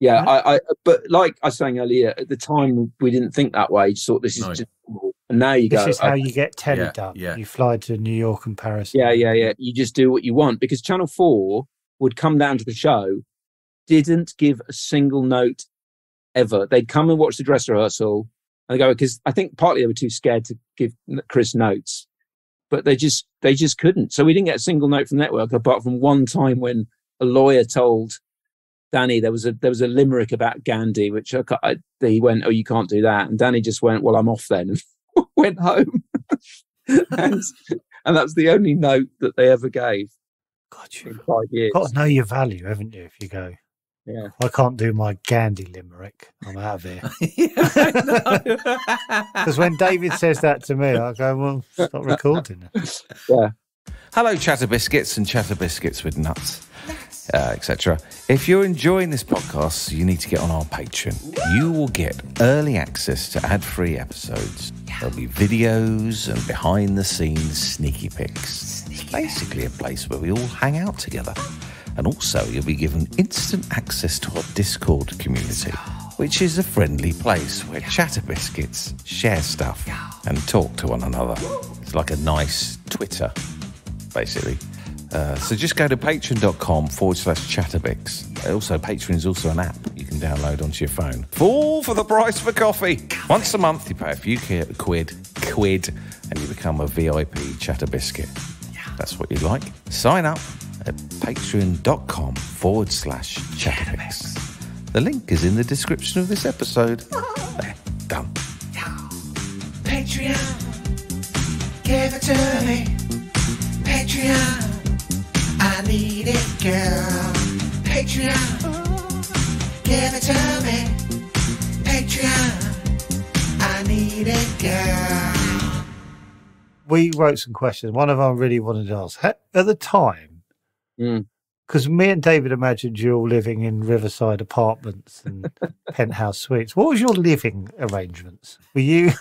Yeah, right? But like I was saying earlier, at the time we didn't think that way. You just thought this is just normal. And now you go. This is how you get telly done. Yeah. You fly to New York and Paris. Yeah. You just do what you want because Channel 4 would come down to the show, didn't give a single note ever. They'd come and watch the dress rehearsal and they go, because I think partly they were too scared to give Chris notes, but they just couldn't. So we didn't get a single note from the network apart from one time when a lawyer told Danny there was a limerick about Gandhi, which he went, "Oh, you can't do that," and Danny just went, "Well, I'm off then," and went home. and that's the only note that they ever gave. God, in 5 years. Got to know your value, haven't you? If you go, yeah, I can't do my Gandhi limerick. I'm out of here. Because when David says that to me, I go, "Well, stop recording it." Yeah. Hello, Chatter Biscuits and Chatter Biscuits with nuts, etc. If you're enjoying this podcast, you need to get on our Patreon. You will get early access to ad-free episodes. There'll be videos and behind-the-scenes sneaky pics. It's basically a place where we all hang out together. And also, you'll be given instant access to our Discord community, which is a friendly place where Chatter Biscuits share stuff and talk to one another. It's like a nice Twitter, basically. So just go to patreon.com/chatterbix. Also, Patreon is also an app you can download onto your phone. All for the price of a coffee. Once a month, you pay a few quid, and you become a VIP Chatter Biscuit. That's what you'd like. Sign up at patreon.com/chatterbix. The link is in the description of this episode. There, done. Patreon, give it to me. Patreon, I need it, girl. Patreon, give it to me. Patreon, I need it, girl. We wrote some questions. One of them I really wanted to ask. At the time, because me and David imagined you all living in riverside apartments and penthouse suites. What was your living arrangements? Were you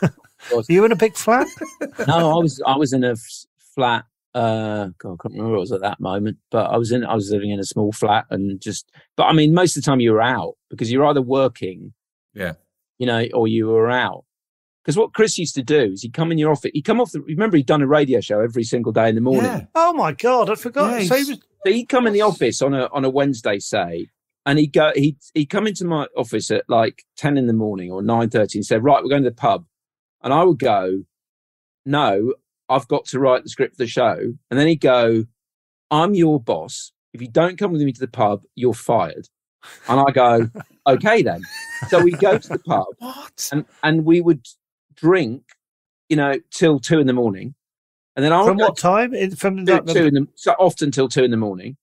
in a big flat? No, I was in a flat. God, I can't remember what it was at that moment, but I was living in a small flat but I mean, most of the time you were out because you're either working, or you were out. Because what Chris used to do is he'd come in your office. Remember, he'd done a radio show every single day in the morning. Yeah. Oh my God, I forgot. Yeah, so he'd come in the office on a Wednesday, say, and he'd come into my office at like 10 in the morning or 9:30 and say, "Right, we're going to the pub," and I would go, "No, I've got to write the script for the show," and then he'd go, "I'm your boss. If you don't come with me to the pub, you're fired." And I go, "Okay then." So we go to the pub, and we would drink, till 2 in the morning, and then from what time? From 2 so often till 2 in the morning.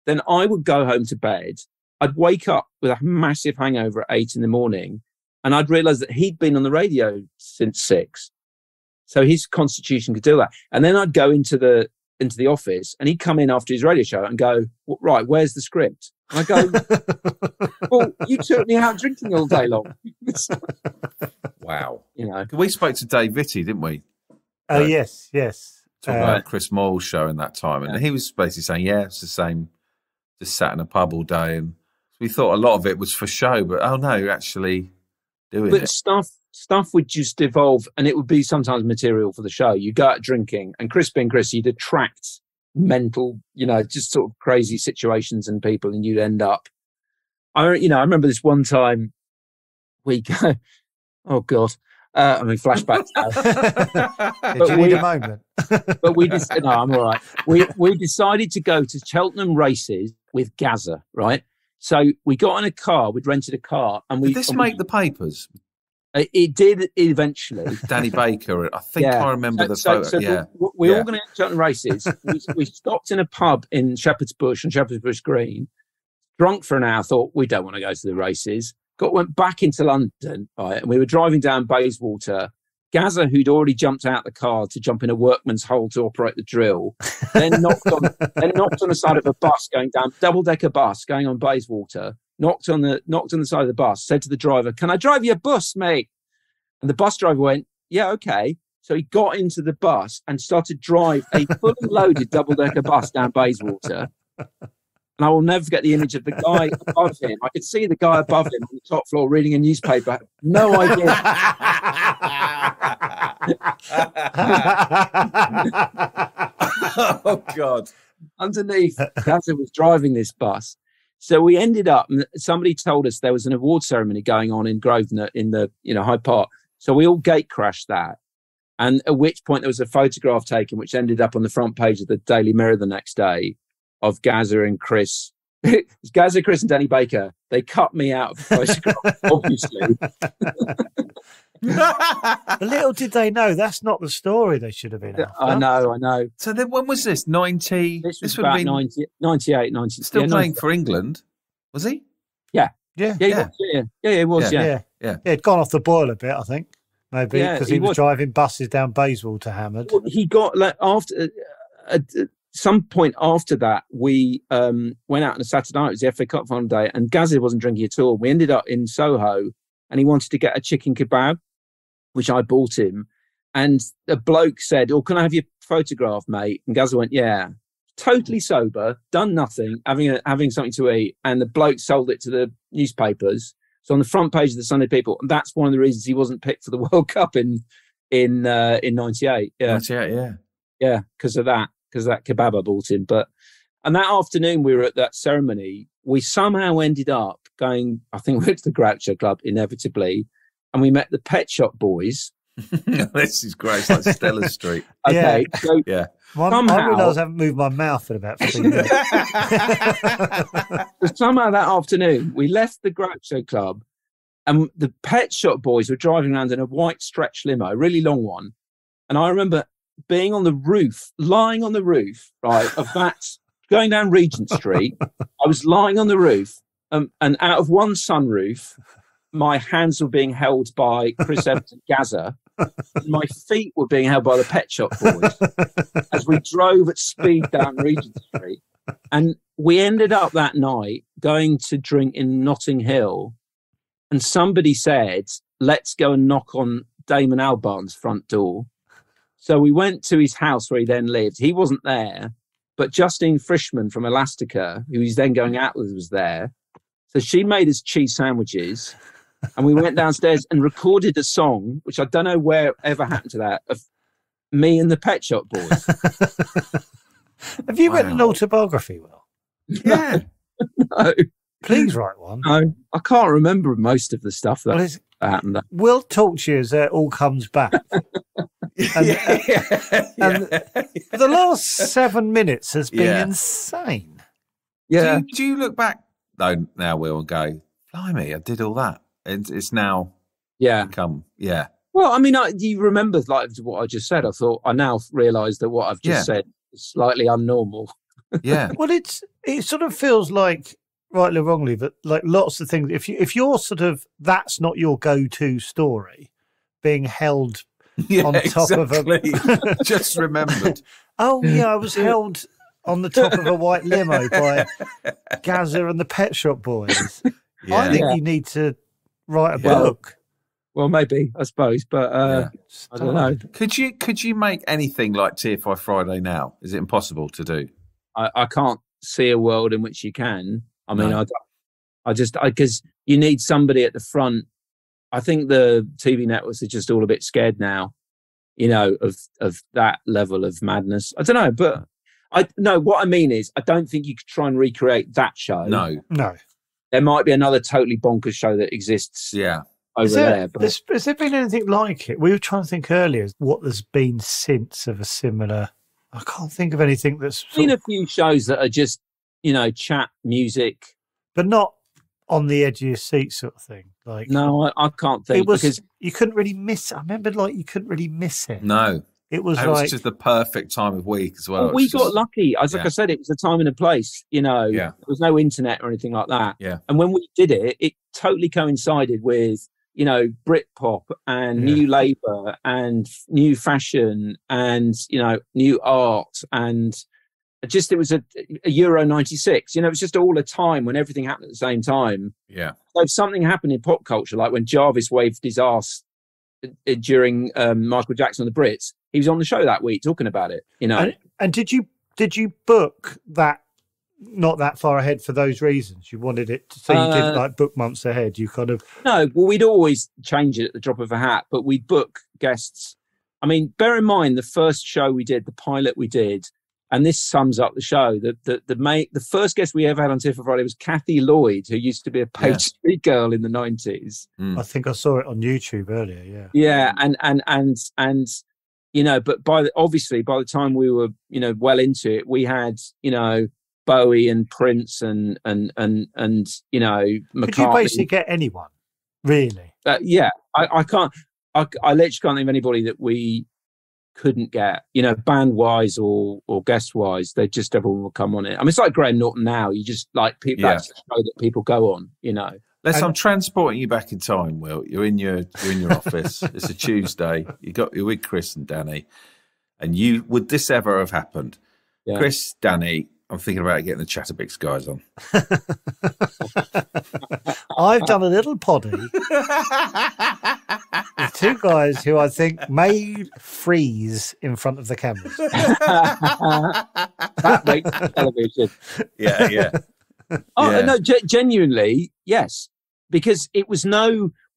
Then I would go home to bed. I'd wake up with a massive hangover at 8 in the morning, and I'd realise that he'd been on the radio since 6, so his constitution could do that. And then I'd go into the office, and he'd come in after his radio show and go, "Right, where's the script?" And I go, "Well, you took me out drinking all day long." Wow. You know, We spoke to Dave Vitti, didn't we? Oh, yes. Talking about Chris Moore's show in that time. And he was basically saying, yeah, it's the same. Just sat in a pub all day. And we thought a lot of it was for show, but oh no, you're actually doing it. But stuff would just evolve, and it would be sometimes material for the show. You go out drinking, and Chris being Chris, you'd attract mental, just sort of crazy situations and people, and you'd end up. I remember this one time we go, oh God, flashbacks. Did you need a moment? But no, I'm all right. We decided to go to Cheltenham races with Gaza, right? So we got in a car, we'd rented a car, and Did this make the papers? It did eventually. Danny Baker, I think I remember the photo. So we organised Cheltenham races. we stopped in a pub in Shepherd's Bush on Shepherd's Bush Green, drunk for an hour, thought we don't want to go to the races. Went back into London, right? And we were driving down Bayswater. Gaza, who'd already jumped out the car to jump in a workman's hole to operate the drill, then knocked on the side of a bus going down, double-decker bus going on Bayswater, knocked on the side of the bus, said to the driver, "Can I drive your bus, mate?" And the bus driver went, "Yeah, okay." So he got into the bus and started to drive a fully loaded double-decker bus down Bayswater. And I will never forget the image of the guy above him. I could see the guy above him on the top floor reading a newspaper. No idea. Oh, God. Underneath, Gaza was driving this bus. So we ended up, somebody told us there was an award ceremony going on in Grosvenor in the Hyde Park. So we all gate crashed that. And at which point there was a photograph taken, which ended up on the front page of the Daily Mirror the next day, of Gaza and Chris. Gaza, Chris and Danny Baker. They cut me out of the photograph, obviously. Little did they know that's not the story they should have been after. I know. So then when was this? 90? This was about 98, 90. Still playing for England, was he? Yeah. Yeah. He was. Yeah. He'd gone off the boil a bit, I think. Maybe because he was driving buses down Bayswater hammered. He got after some point after that, we went out on a Saturday night. It was the FA Cup final day, and Gaza wasn't drinking at all. We ended up in Soho, and he wanted to get a chicken kebab, which I bought him. And the bloke said, "Oh, can I have your photograph, mate?" And Gaza went, "Yeah." Totally sober, done nothing, having something to eat, and the bloke sold it to the newspapers. So on the front page of the Sunday People, and that's one of the reasons he wasn't picked for the World Cup in '98. Yeah, 98, yeah, because of that kebab I bought him. And that afternoon we were at that ceremony. We somehow ended up going. I think we went to the Groucho Club inevitably, and we met the Pet Shop Boys. This is great. It's like Stella Street. Okay, so yeah. I realise I haven't moved my mouth in about 15 minutes. Somehow that afternoon, we left the Groucho Club, and the Pet Shop Boys were driving around in a white stretch limo, a really long one. And I remember being on the roof, lying on the roof, right, of that, going down Regent Street. I was lying on the roof, and out of one sunroof, my hands were being held by Chris Evans and Gaza. My feet were being held by the Pet Shop Boys as we drove at speed down Regent Street. And we ended up that night going to drink in Notting Hill. And somebody said, "Let's go and knock on Damon Albarn's front door." So we went to his house where he then lived. He wasn't there, but Justine Frischman from Elastica, who he's then going out with, was there. So she made us cheese sandwiches. And we went downstairs and recorded a song, which I don't know where ever happened to that, of me and the Pet Shop Boys. Have you written an autobiography, Will? Yeah. No. Please write one. No, I can't remember most of the stuff that happened. We'll talk to you as it all comes back. And the last 7 minutes has been insane. Yeah. Do you look back, though, now, Will, and go, blimey, I did all that? It's now become, Well, I mean, you remember like what I just said. I now realise that what I've just said is slightly unnormal. Yeah. Well, it sort of feels like, rightly or wrongly, that like lots of things, if you're sort of, that's not your go-to story, being held on top of a... Just remembered. Oh, yeah, I was held on the top of a white limo by Gaza and the Pet Shop Boys. I think you need to write a book. Well, maybe, I suppose, but I don't know. Could you make anything like TFI Friday now? Is it impossible to do? I can't see a world in which you can. I mean, No. because you need somebody at the front. I think the TV networks are just all a bit scared now, of that level of madness. I don't know, but what I mean is, I don't think you could try and recreate that show. No. There might be another totally bonkers show that exists. Yeah. Over there. But has there been anything like it? We were trying to think earlier what there's been since of a similar. I can't think of anything that's seen a few shows that are just, chat, music, but not on the edge of your seat sort of thing. Like, no, I can't think, because you couldn't really miss it. I remember, you couldn't really miss it. No, it was just the perfect time of week as well. We got lucky. Like I said, it was a time and a place. There was no internet or anything like that. Yeah, and when we did it, it totally coincided with Britpop and new labour and new fashion and new art, and it was a Euro 96. It was just all a time when everything happened at the same time. Yeah. So if something happened in pop culture, like when Jarvis waved his ass during Michael Jackson on the Brits, he was on the show that week talking about it. And did you book that not that far ahead for those reasons? You wanted it so you didn't book months ahead. You kind of no. Well, we'd always change it at the drop of a hat, but we'd book guests. I mean, bear in mind the first show we did, the pilot we did, and this sums up the show. The first guest we ever had on TFI Friday was Kathy Lloyd, who used to be a Page Street girl in the 90s. I think I saw it on YouTube earlier. Yeah. Yeah, and but by the time we were well into it, we had Bowie and Prince and McCartney. Could you basically get anyone, really? I can't. I literally can't think of anybody that we couldn't get, band wise or guest wise. Everyone will come on it. I mean, it's like Graham Norton now. You just people. That's the show that people go on. I'm transporting you back in time, Will. You're in your office. It's a Tuesday. You're with Chris and Danny, and would this ever have happened? Yeah. Chris, Danny, I'm thinking about getting the Chatterbix guys on. I've done a little poddy with two guys who I think may freeze in front of the cameras. That makes television. Yeah. No, genuinely, yes. Because it was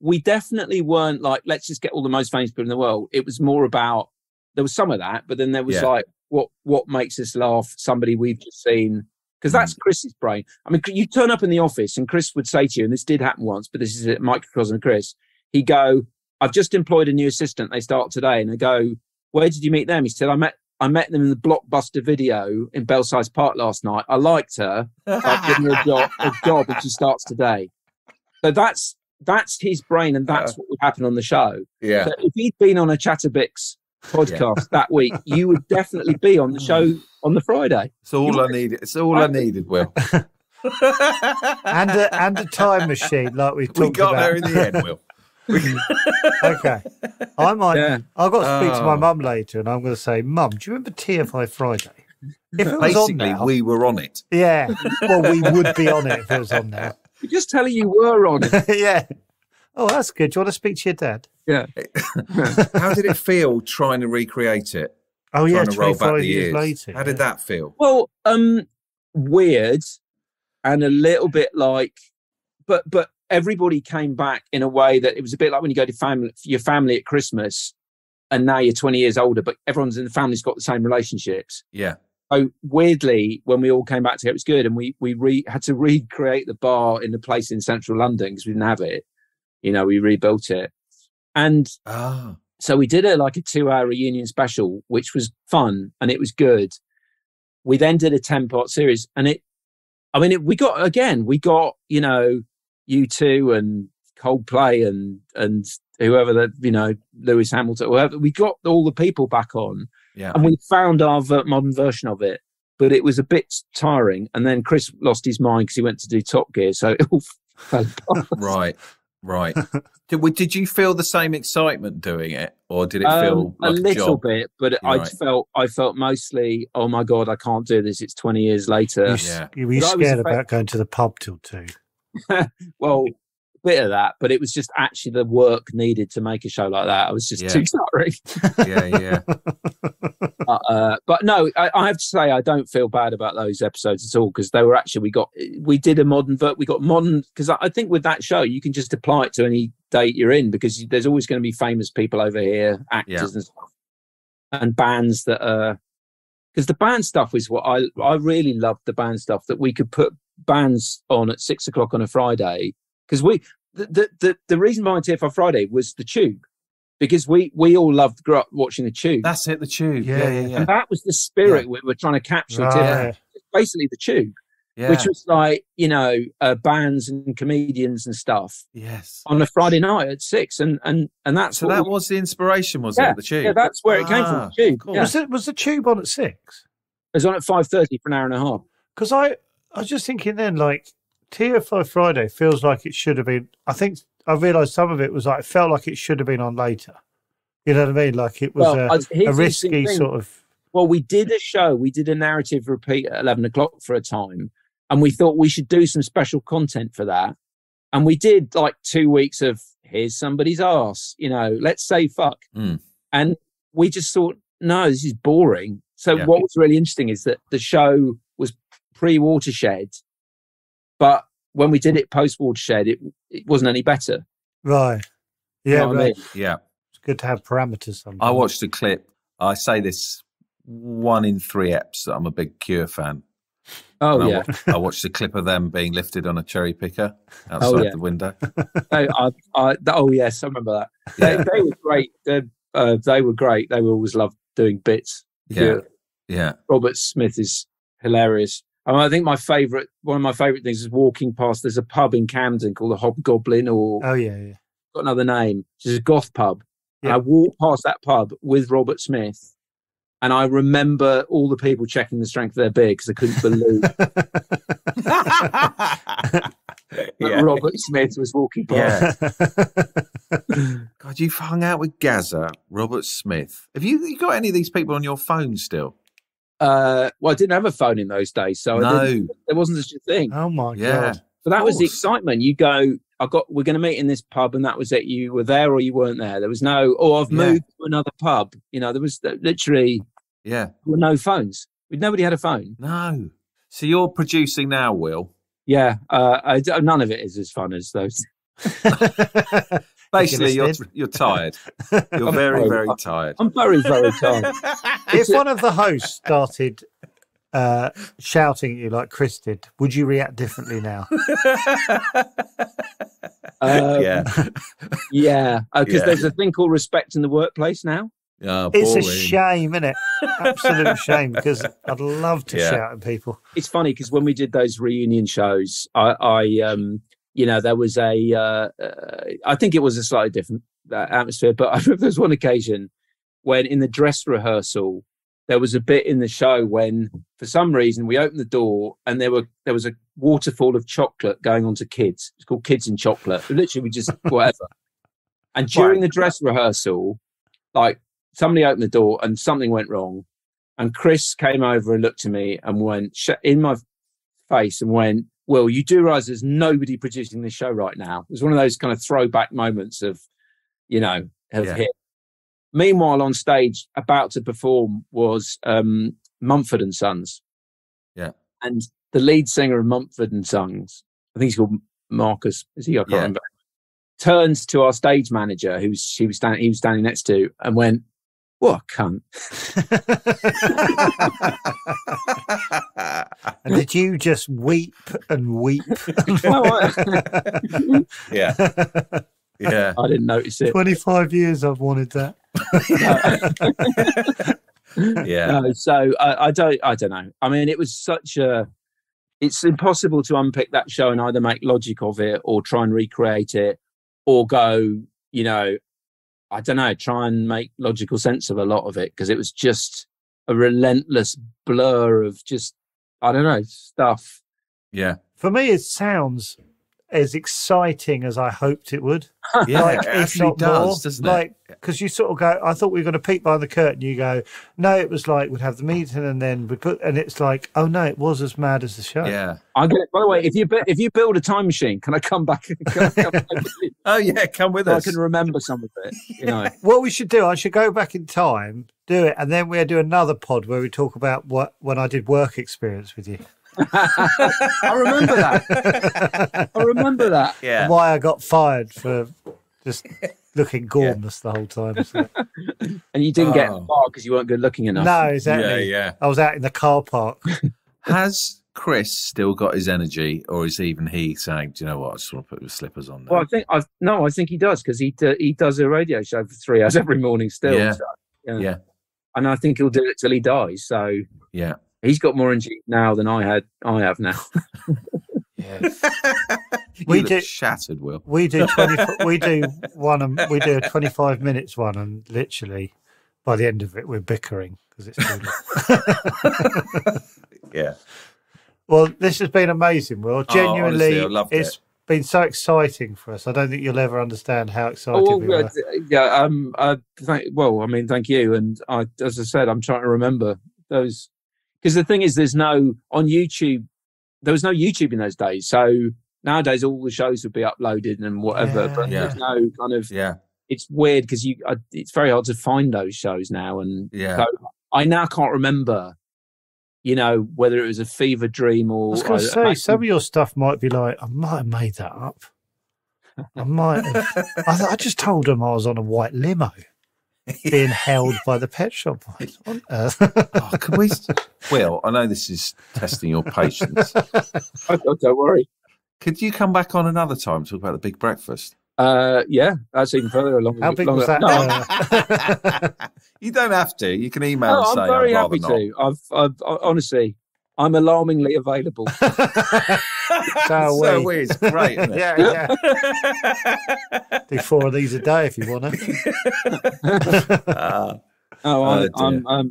we definitely weren't like, let's just get all the most famous people in the world. It was more about, there was some of that, but then there was what makes us laugh, somebody we've just seen, because that's Chris's brain. I mean, you turn up in the office and Chris would say to you, and this did happen once, but this is a microcosm of Chris, he'd go, I've just employed a new assistant, they start today, and they go, where did you meet them? He said, I met them in the Blockbuster video in Belsize Park last night. I liked her. I've given her a job and she starts today. So that's his brain, and that's what would happen on the show. Yeah. So if he'd been on a Chatterbix podcast that week, you would definitely be on the show on the Friday. It's all I needed. It's all I needed, Will. and a time machine, like we talked about. We got there in the end, Will. Okay. I might. Yeah. I've got to speak to my mum later, and I'm going to say, Mum, do you remember TFI Friday? If it was on now, we were on it. Yeah. Well, we would be on it if it was on now. You're just telling you were on it. Yeah. Oh, that's good. Do you want to speak to your dad? Yeah. How did it feel trying to recreate it? Oh, yeah, trying to roll back the years later. How did that feel? Well, weird and a little bit like, but everybody came back in a way that it was a bit like when you go to your family at Christmas, and now you're 20 years older, but everyone's in the family's got the same relationships. Yeah. So weirdly, when we all came back together, it was good, and we had to recreate the bar in the place in central London because we didn't have it. We rebuilt it, and so we did a 2-hour reunion special, which was fun and it was good. We then did a 10-part series, and we got U2 and Coldplay and whoever Lewis Hamilton, whoever. We got all the people back on, and we found our modern version of it, but it was a bit tiring. And then Chris lost his mind because he went to do Top Gear, so it all fell apart. Right. Did you feel the same excitement doing it, or did it feel like a little job? bit? But I felt mostly, oh my God, I can't do this. It's 20 years later. Were you scared about going to the pub till 2? Well, bit of that, but it was just actually the work needed to make a show like that. I was just too tiring. Yeah. But no, I have to say I don't feel bad about those episodes at all, because they were actually we got modern, because I think with that show you can just apply it to any date you're in, because there's always going to be famous people over here, actors and stuff, and bands that are, because the band stuff is what I really loved, the band stuff that we could put bands on at 6 o'clock on a Friday, because the reason behind TFI Friday was the Tube, because we all loved grew up watching the Tube. That's it, the Tube. Yeah. And that was the spirit we were trying to capture. Right. Basically the Tube, which was like, bands and comedians and stuff. Yes. On a Friday night at 6, and that's so that was the inspiration, was it? The Tube. Yeah, that's where it came from. The Tube. Cool. Was the Tube on at 6? It was on at 5:30 for an hour and a half. Because I was just thinking then, like, TFI Friday feels like it should have been. I think I realised some of it was like, it felt like it should have been on later. You know what I mean? Like it was a risky sort of. Well, we did a narrative repeat at 11 o'clock for a time, and we thought we should do some special content for that. And we did like 2 weeks of here's somebody's arse, let's say fuck. And we just thought, no, this is boring. So what was really interesting is that the show was pre-Watershed, but when we did it post-Watershed, it wasn't any better. Right. Yeah. I mean? Yeah. It's good to have parameters sometimes. I watched a clip. I say this 1 in 3 eps that I'm a big Cure fan. Oh, and I watched a clip of them being lifted on a cherry picker outside the window. Yes, I remember that. They were great. They were great. They always loved doing bits. Yeah. Robert Smith is hilarious. I think one of my favourite things is walking past. There's a pub in Camden called the Hobgoblin, or got another name, which is a goth pub. Yeah. And I walked past that pub with Robert Smith, and I remember all the people checking the strength of their beer because I couldn't believe that Robert Smith was walking past. Yeah. God, you've hung out with Gazza, Robert Smith. Have you got any of these people on your phone still? Well, I didn't have a phone in those days, so there wasn't such a thing. Oh my god! But that was the excitement. You go, we're going to meet in this pub, and that was it. You were there or you weren't there. There was no, I've moved to another pub. There was literally, there were no phones. Nobody had a phone. No. So you're producing now, Will? Yeah. None of it is as fun as those. Basically, you're tired. You're very, very tired. I'm very, very tired. If one of the hosts started shouting at you like Chris did, would you react differently now? Because there's a thing called respect in the workplace now. It's a shame, isn't it? Absolute shame, because I'd love to shout at people. It's funny because when we did those reunion shows, there was I think it was a slightly different atmosphere, but I remember there was one occasion when in the dress rehearsal, there was a bit in the show when, for some reason, we opened the door and there was a waterfall of chocolate going on to kids. It's called Kids in Chocolate. Literally, we just, whatever. And during the dress rehearsal, like, somebody opened the door and something went wrong. And Chris came over and looked at me and went in my face and went, "Well, you do realise there's nobody producing this show right now." It was one of those kind of throwback moments of hit. Meanwhile, on stage, about to perform was Mumford and Sons. Yeah. And the lead singer of Mumford and Sons, I think he's called Marcus, is he? I can't remember. Turns to our stage manager, he was standing next to, and went, "What a cunt." And did you just weep and weep? Yeah. Yeah. I didn't notice it. 25 years I've wanted that. So I don't know. I mean, it was it's impossible to unpick that show and either make logic of it or try and recreate it or go, I don't know, try and make logical sense of a lot of it, because it was just a relentless blur of just, I don't know, stuff. Yeah. For me, it sounds as exciting as I hoped it would. Yeah, Like, it if actually not does, more. doesn't it? Like, because you sort of go, I thought we were going to peek behind the curtain. You go, no, it was like we'd have the meeting and then we put, and it's like, oh no, it was as mad as the show. Yeah. I'm gonna, by the way, if you build a time machine, can I come back? Can I come back Oh yeah, come with so I us. can remember some of it. You know, What we should do, I should go back in time, do it, and then we'll do another pod where we talk about when I did work experience with you. I remember that. I remember that. Yeah. And why I got fired for just looking gormless the whole time. So. And you didn't get far because you weren't good looking enough. No, exactly. Yeah, yeah. I was out in the car park. Has Chris still got his energy, or is even he saying, "Do you know what? I just want to put the slippers on"? Now. Well, I think he does because he does a radio show for 3 hours every morning still. Yeah. So, Yeah. And I think he'll do it till he dies. So Yeah. he's got more energy now than I have now. Yeah. You We look do- shattered, Will. We do 20, we do a 25 minutes one, and literally by the end of it we're bickering because it's too long. Yeah. Well, this has been amazing, Will. Genuinely, honestly, I loved it's it. been so exciting for us. I don't think you'll ever understand how excited we were. Thank you. And as I said, I'm trying to remember those because the thing is, there's no on YouTube. There was no YouTube in those days, so nowadays all the shows would be uploaded and whatever. Yeah. But there's no kind of. Yeah. It's weird because it's very hard to find those shows now, and Yeah. so I now can't remember. You know, whether it was a fever dream I or was going to say, some of your stuff might be like, I might have made that up. I might have. I just told them I was on a white limo being held by the pet shop. What on earth? Oh, can we? Will, I know this is testing your patience. don't worry. Could you come back on another time to talk about the big breakfast? Yeah, that's even further along. How big was that? No, You don't have to. You can email and no, say, I'm very I'd rather happy not. to. I've honestly, I'm alarmingly available. So So we. weird. It's great, isn't it? Yeah. Do 4 of these a day if you want to.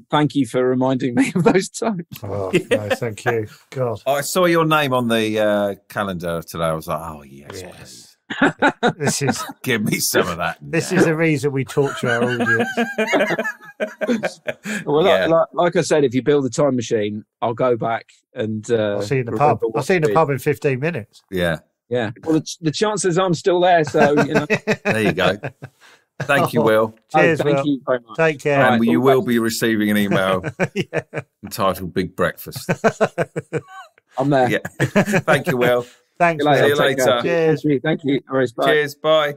Thank you for reminding me of those times. Oh, no, thank you. God. I saw your name on the calendar today. I was like, oh, yes. Yes. This is Give me some of that. this is the reason we talk to our audience. Well, Yeah. like I said, if you build a time machine, I'll go back and I'll see you in the remember pub. I'll what see you in the we pub in 15 minutes. Yeah. did. Yeah. Well, the chances I'm still there, so you know. There you go. Thank you, Will. Cheers, thank Will. you very much. Take care. And right, you all will right. be receiving an email Yeah. entitled Big Breakfast. I'm there. Yeah. Thank you, Will. Thanks, See you later. Will. See you Take care. later. Cheers. Thank you. All right, bye. Cheers. Bye.